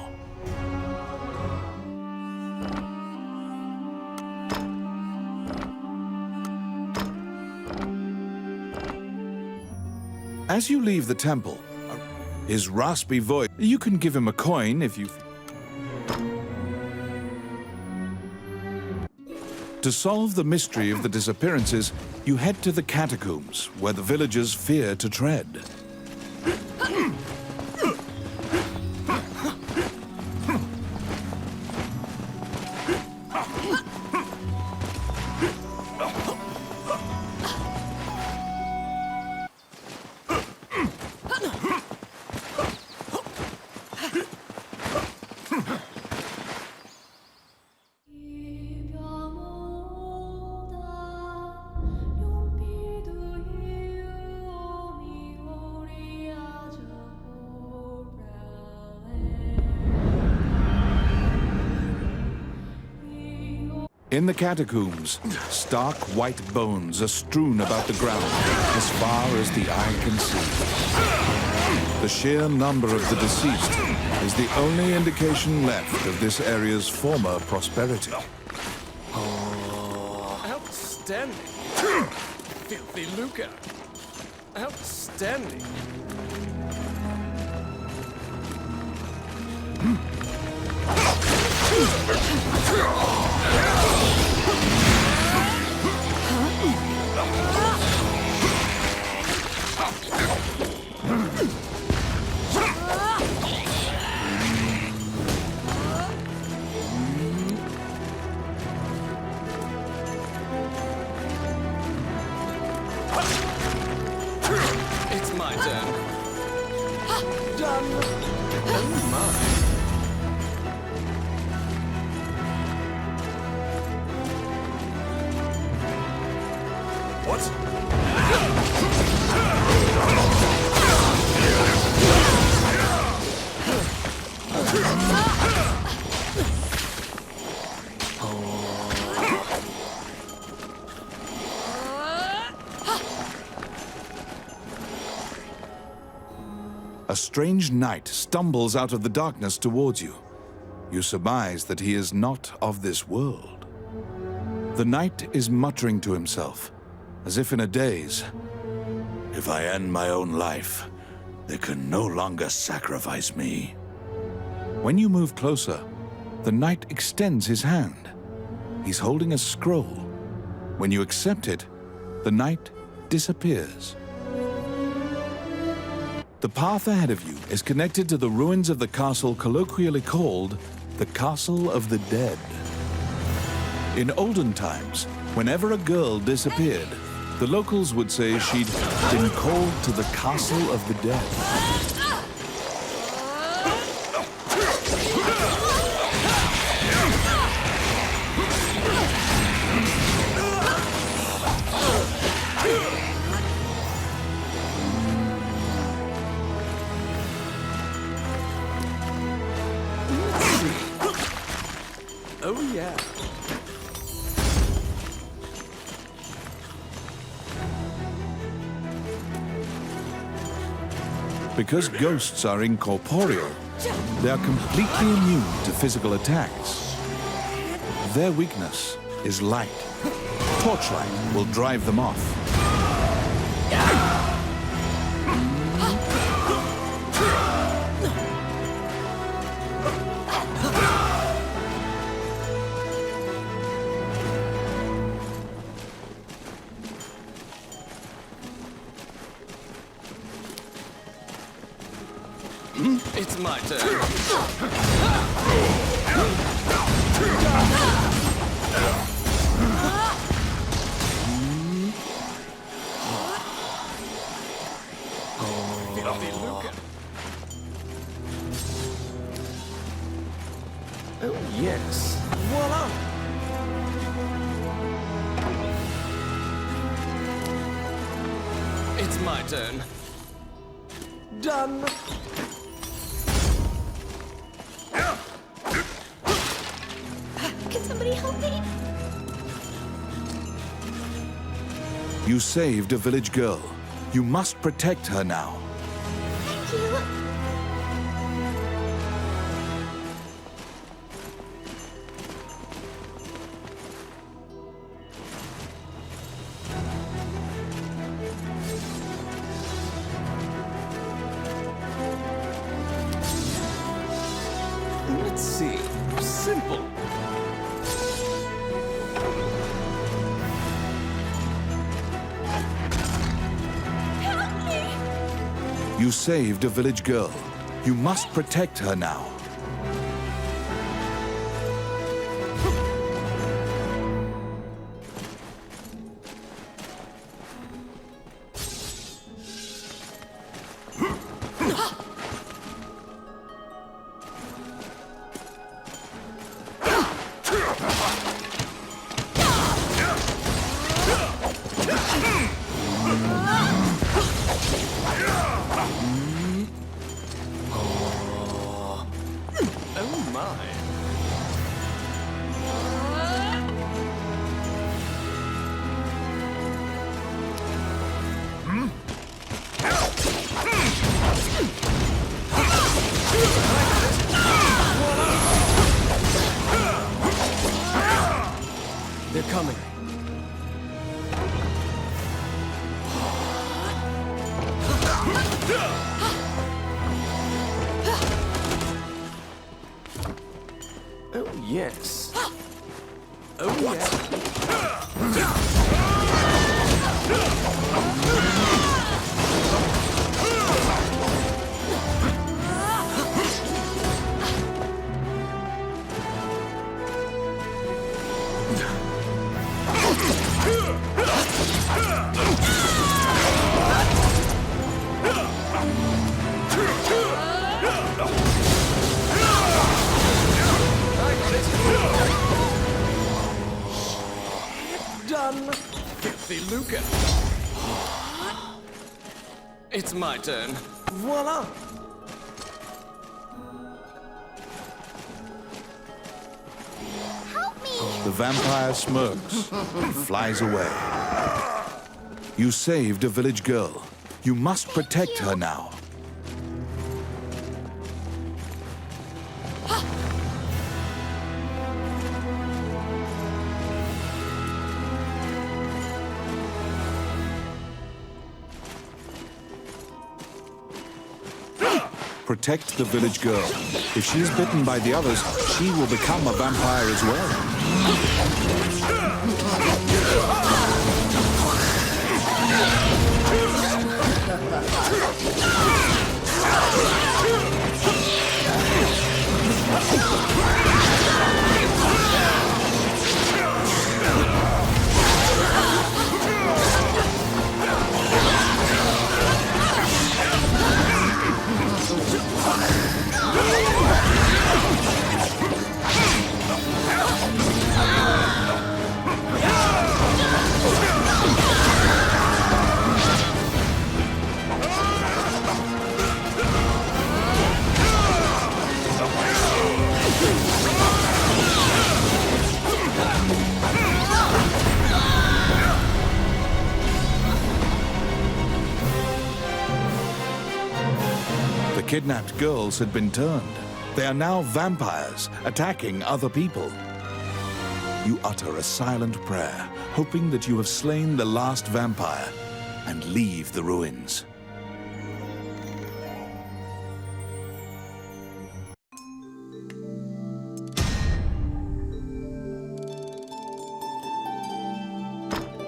As you leave the temple, his raspy voice... You can give him a coin if you... To solve the mystery of the disappearances, you head to the catacombs, where the villagers fear to tread. In the catacombs, stark white bones are strewn about the ground as far as the eye can see. The sheer number of the deceased is the only indication left of this area's former prosperity. Outstanding. Filthy lucre. Outstanding. It's my turn. Done. Oh my. A strange knight stumbles out of the darkness towards you. You surmise that he is not of this world. The knight is muttering to himself, as if in a daze. If I end my own life, they can no longer sacrifice me. When you move closer, the knight extends his hand. He's holding a scroll. When you accept it, the knight disappears. The path ahead of you is connected to the ruins of the castle colloquially called the Castle of the Dead. In olden times, whenever a girl disappeared, the locals would say she'd been called to the Castle of the Dead. Oh yeah. Because ghosts are incorporeal, they are completely immune to physical attacks. Their weakness is light. Torchlight will drive them off. It's my turn. Oh yes. Voila! It's my turn. Done. Can somebody help me? You saved a village girl. You must protect her now. Thank you. Let's see. Simple. Help me! You saved a village girl. You must protect her now. Oh my. They're coming. Oh yes. Oh, yeah. Done. Filthy Luca. It's my turn. Voila. Help me! The vampire smirks and flies away. You saved a village girl. You must protect her now. Protect the village girl. If she is bitten by the others, she will become a vampire as well. The kidnapped girls had been turned. They are now vampires, attacking other people. You utter a silent prayer, hoping that you have slain the last vampire, and leave the ruins.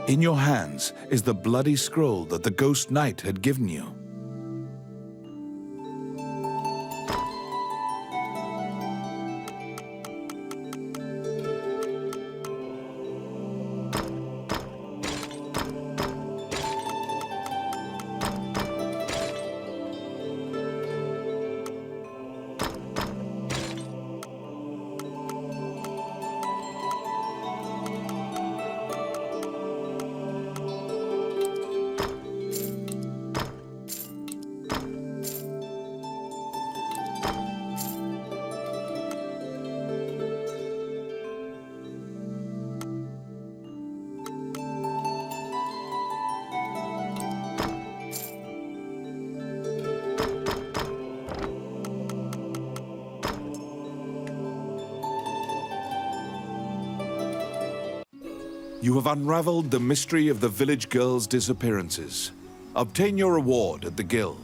In your hands is the bloody scroll that the Ghost Knight had given you. You have unraveled the mystery of the village girls' disappearances. Obtain your reward at the guild.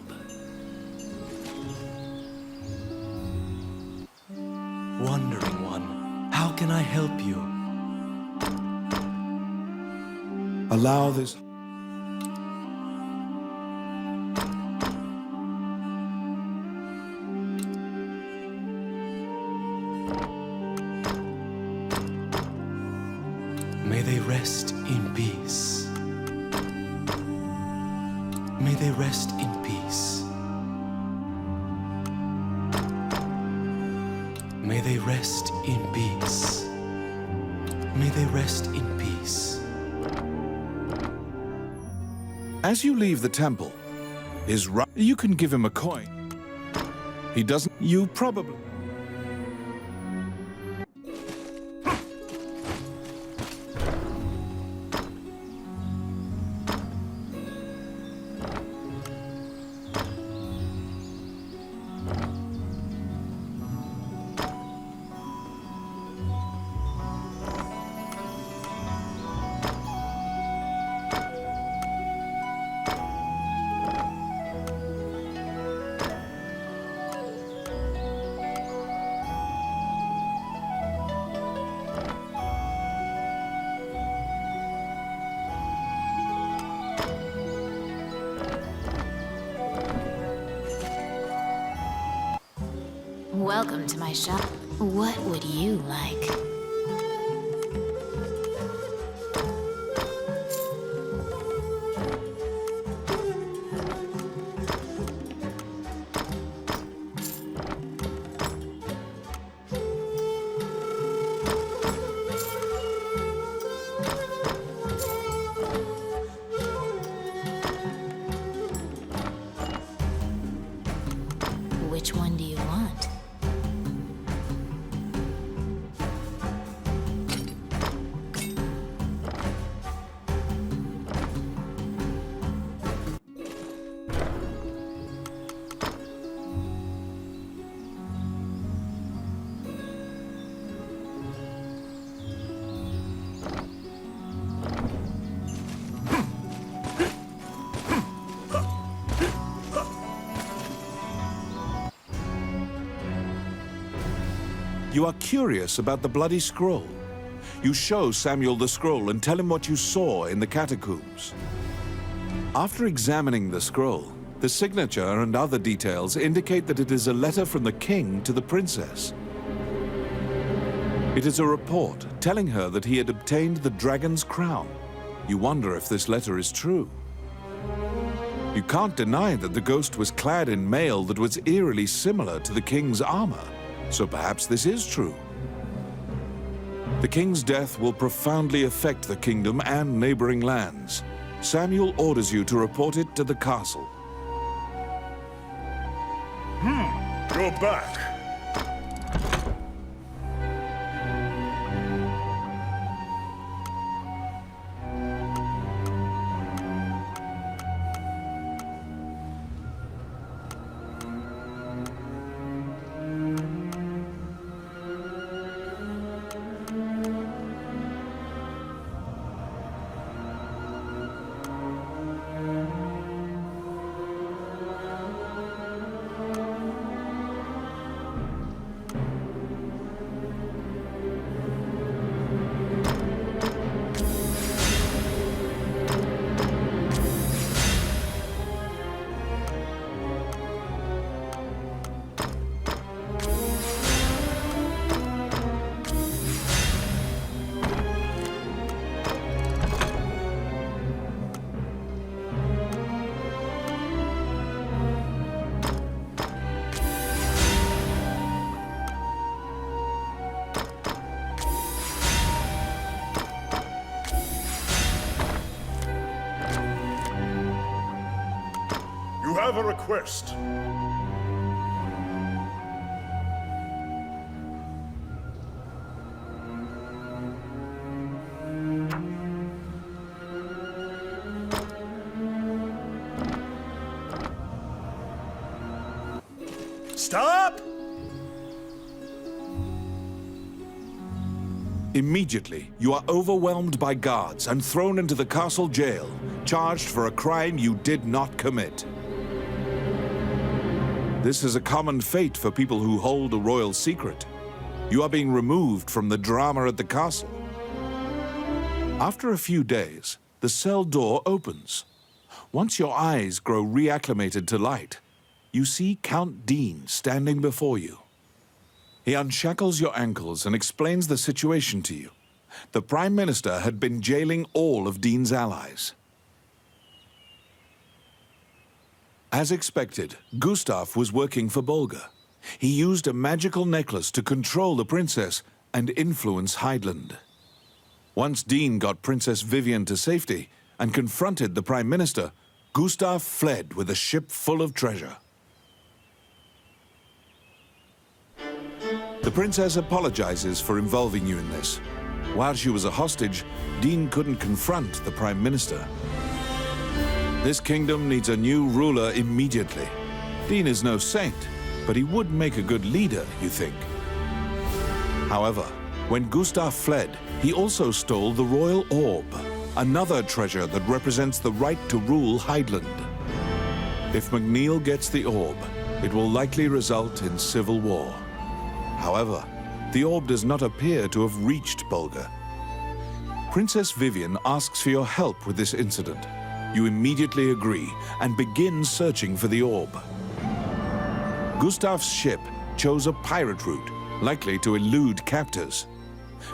Wandering One, how can I help you? Allow this... May they rest in peace. May they rest in peace. May they rest in peace. May they rest in peace. As you leave the temple, you can give him a coin. He doesn't... You probably... Welcome to my shop. What would you like? Which one do you want? You are curious about the bloody scroll. You show Samuel the scroll and tell him what you saw in the catacombs. After examining the scroll, the signature and other details indicate that it is a letter from the king to the princess. It is a report telling her that he had obtained the dragon's crown. You wonder if this letter is true. You can't deny that the ghost was clad in mail that was eerily similar to the king's armor. So perhaps this is true. The king's death will profoundly affect the kingdom and neighboring lands. Samuel orders you to report it to the castle. You're back. You have a request. Stop! Immediately, you are overwhelmed by guards and thrown into the castle jail, charged for a crime you did not commit. This is a common fate for people who hold a royal secret. You are being removed from the drama at the castle. After a few days, the cell door opens. Once your eyes grow reacclimated to light, you see Count Dean standing before you. He unshackles your ankles and explains the situation to you. The Prime Minister had been jailing all of Dean's allies. As expected, Gustav was working for Bolga. He used a magical necklace to control the princess and influence Heidland. Once Dean got Princess Vivian to safety and confronted the Prime Minister, Gustav fled with a ship full of treasure. The princess apologizes for involving you in this. While she was a hostage, Dean couldn't confront the Prime Minister. This kingdom needs a new ruler immediately. Dean is no saint, but he would make a good leader, you think. However, when Gustav fled, he also stole the royal orb, another treasure that represents the right to rule Heidland. If McNeil gets the orb, it will likely result in civil war. However, the orb does not appear to have reached Bolga. Princess Vivian asks for your help with this incident. You immediately agree and begin searching for the orb. Gustav's ship chose a pirate route, likely to elude captors.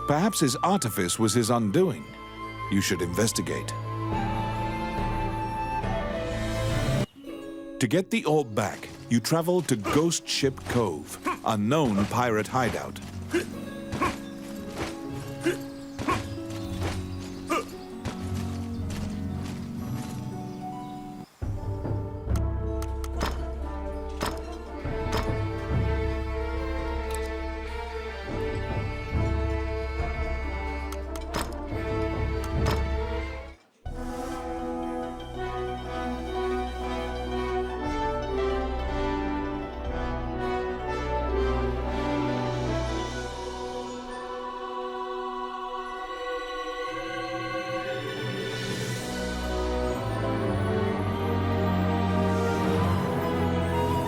Perhaps his artifice was his undoing. You should investigate. To get the orb back, you travel to Ghost Ship Cove, a known pirate hideout.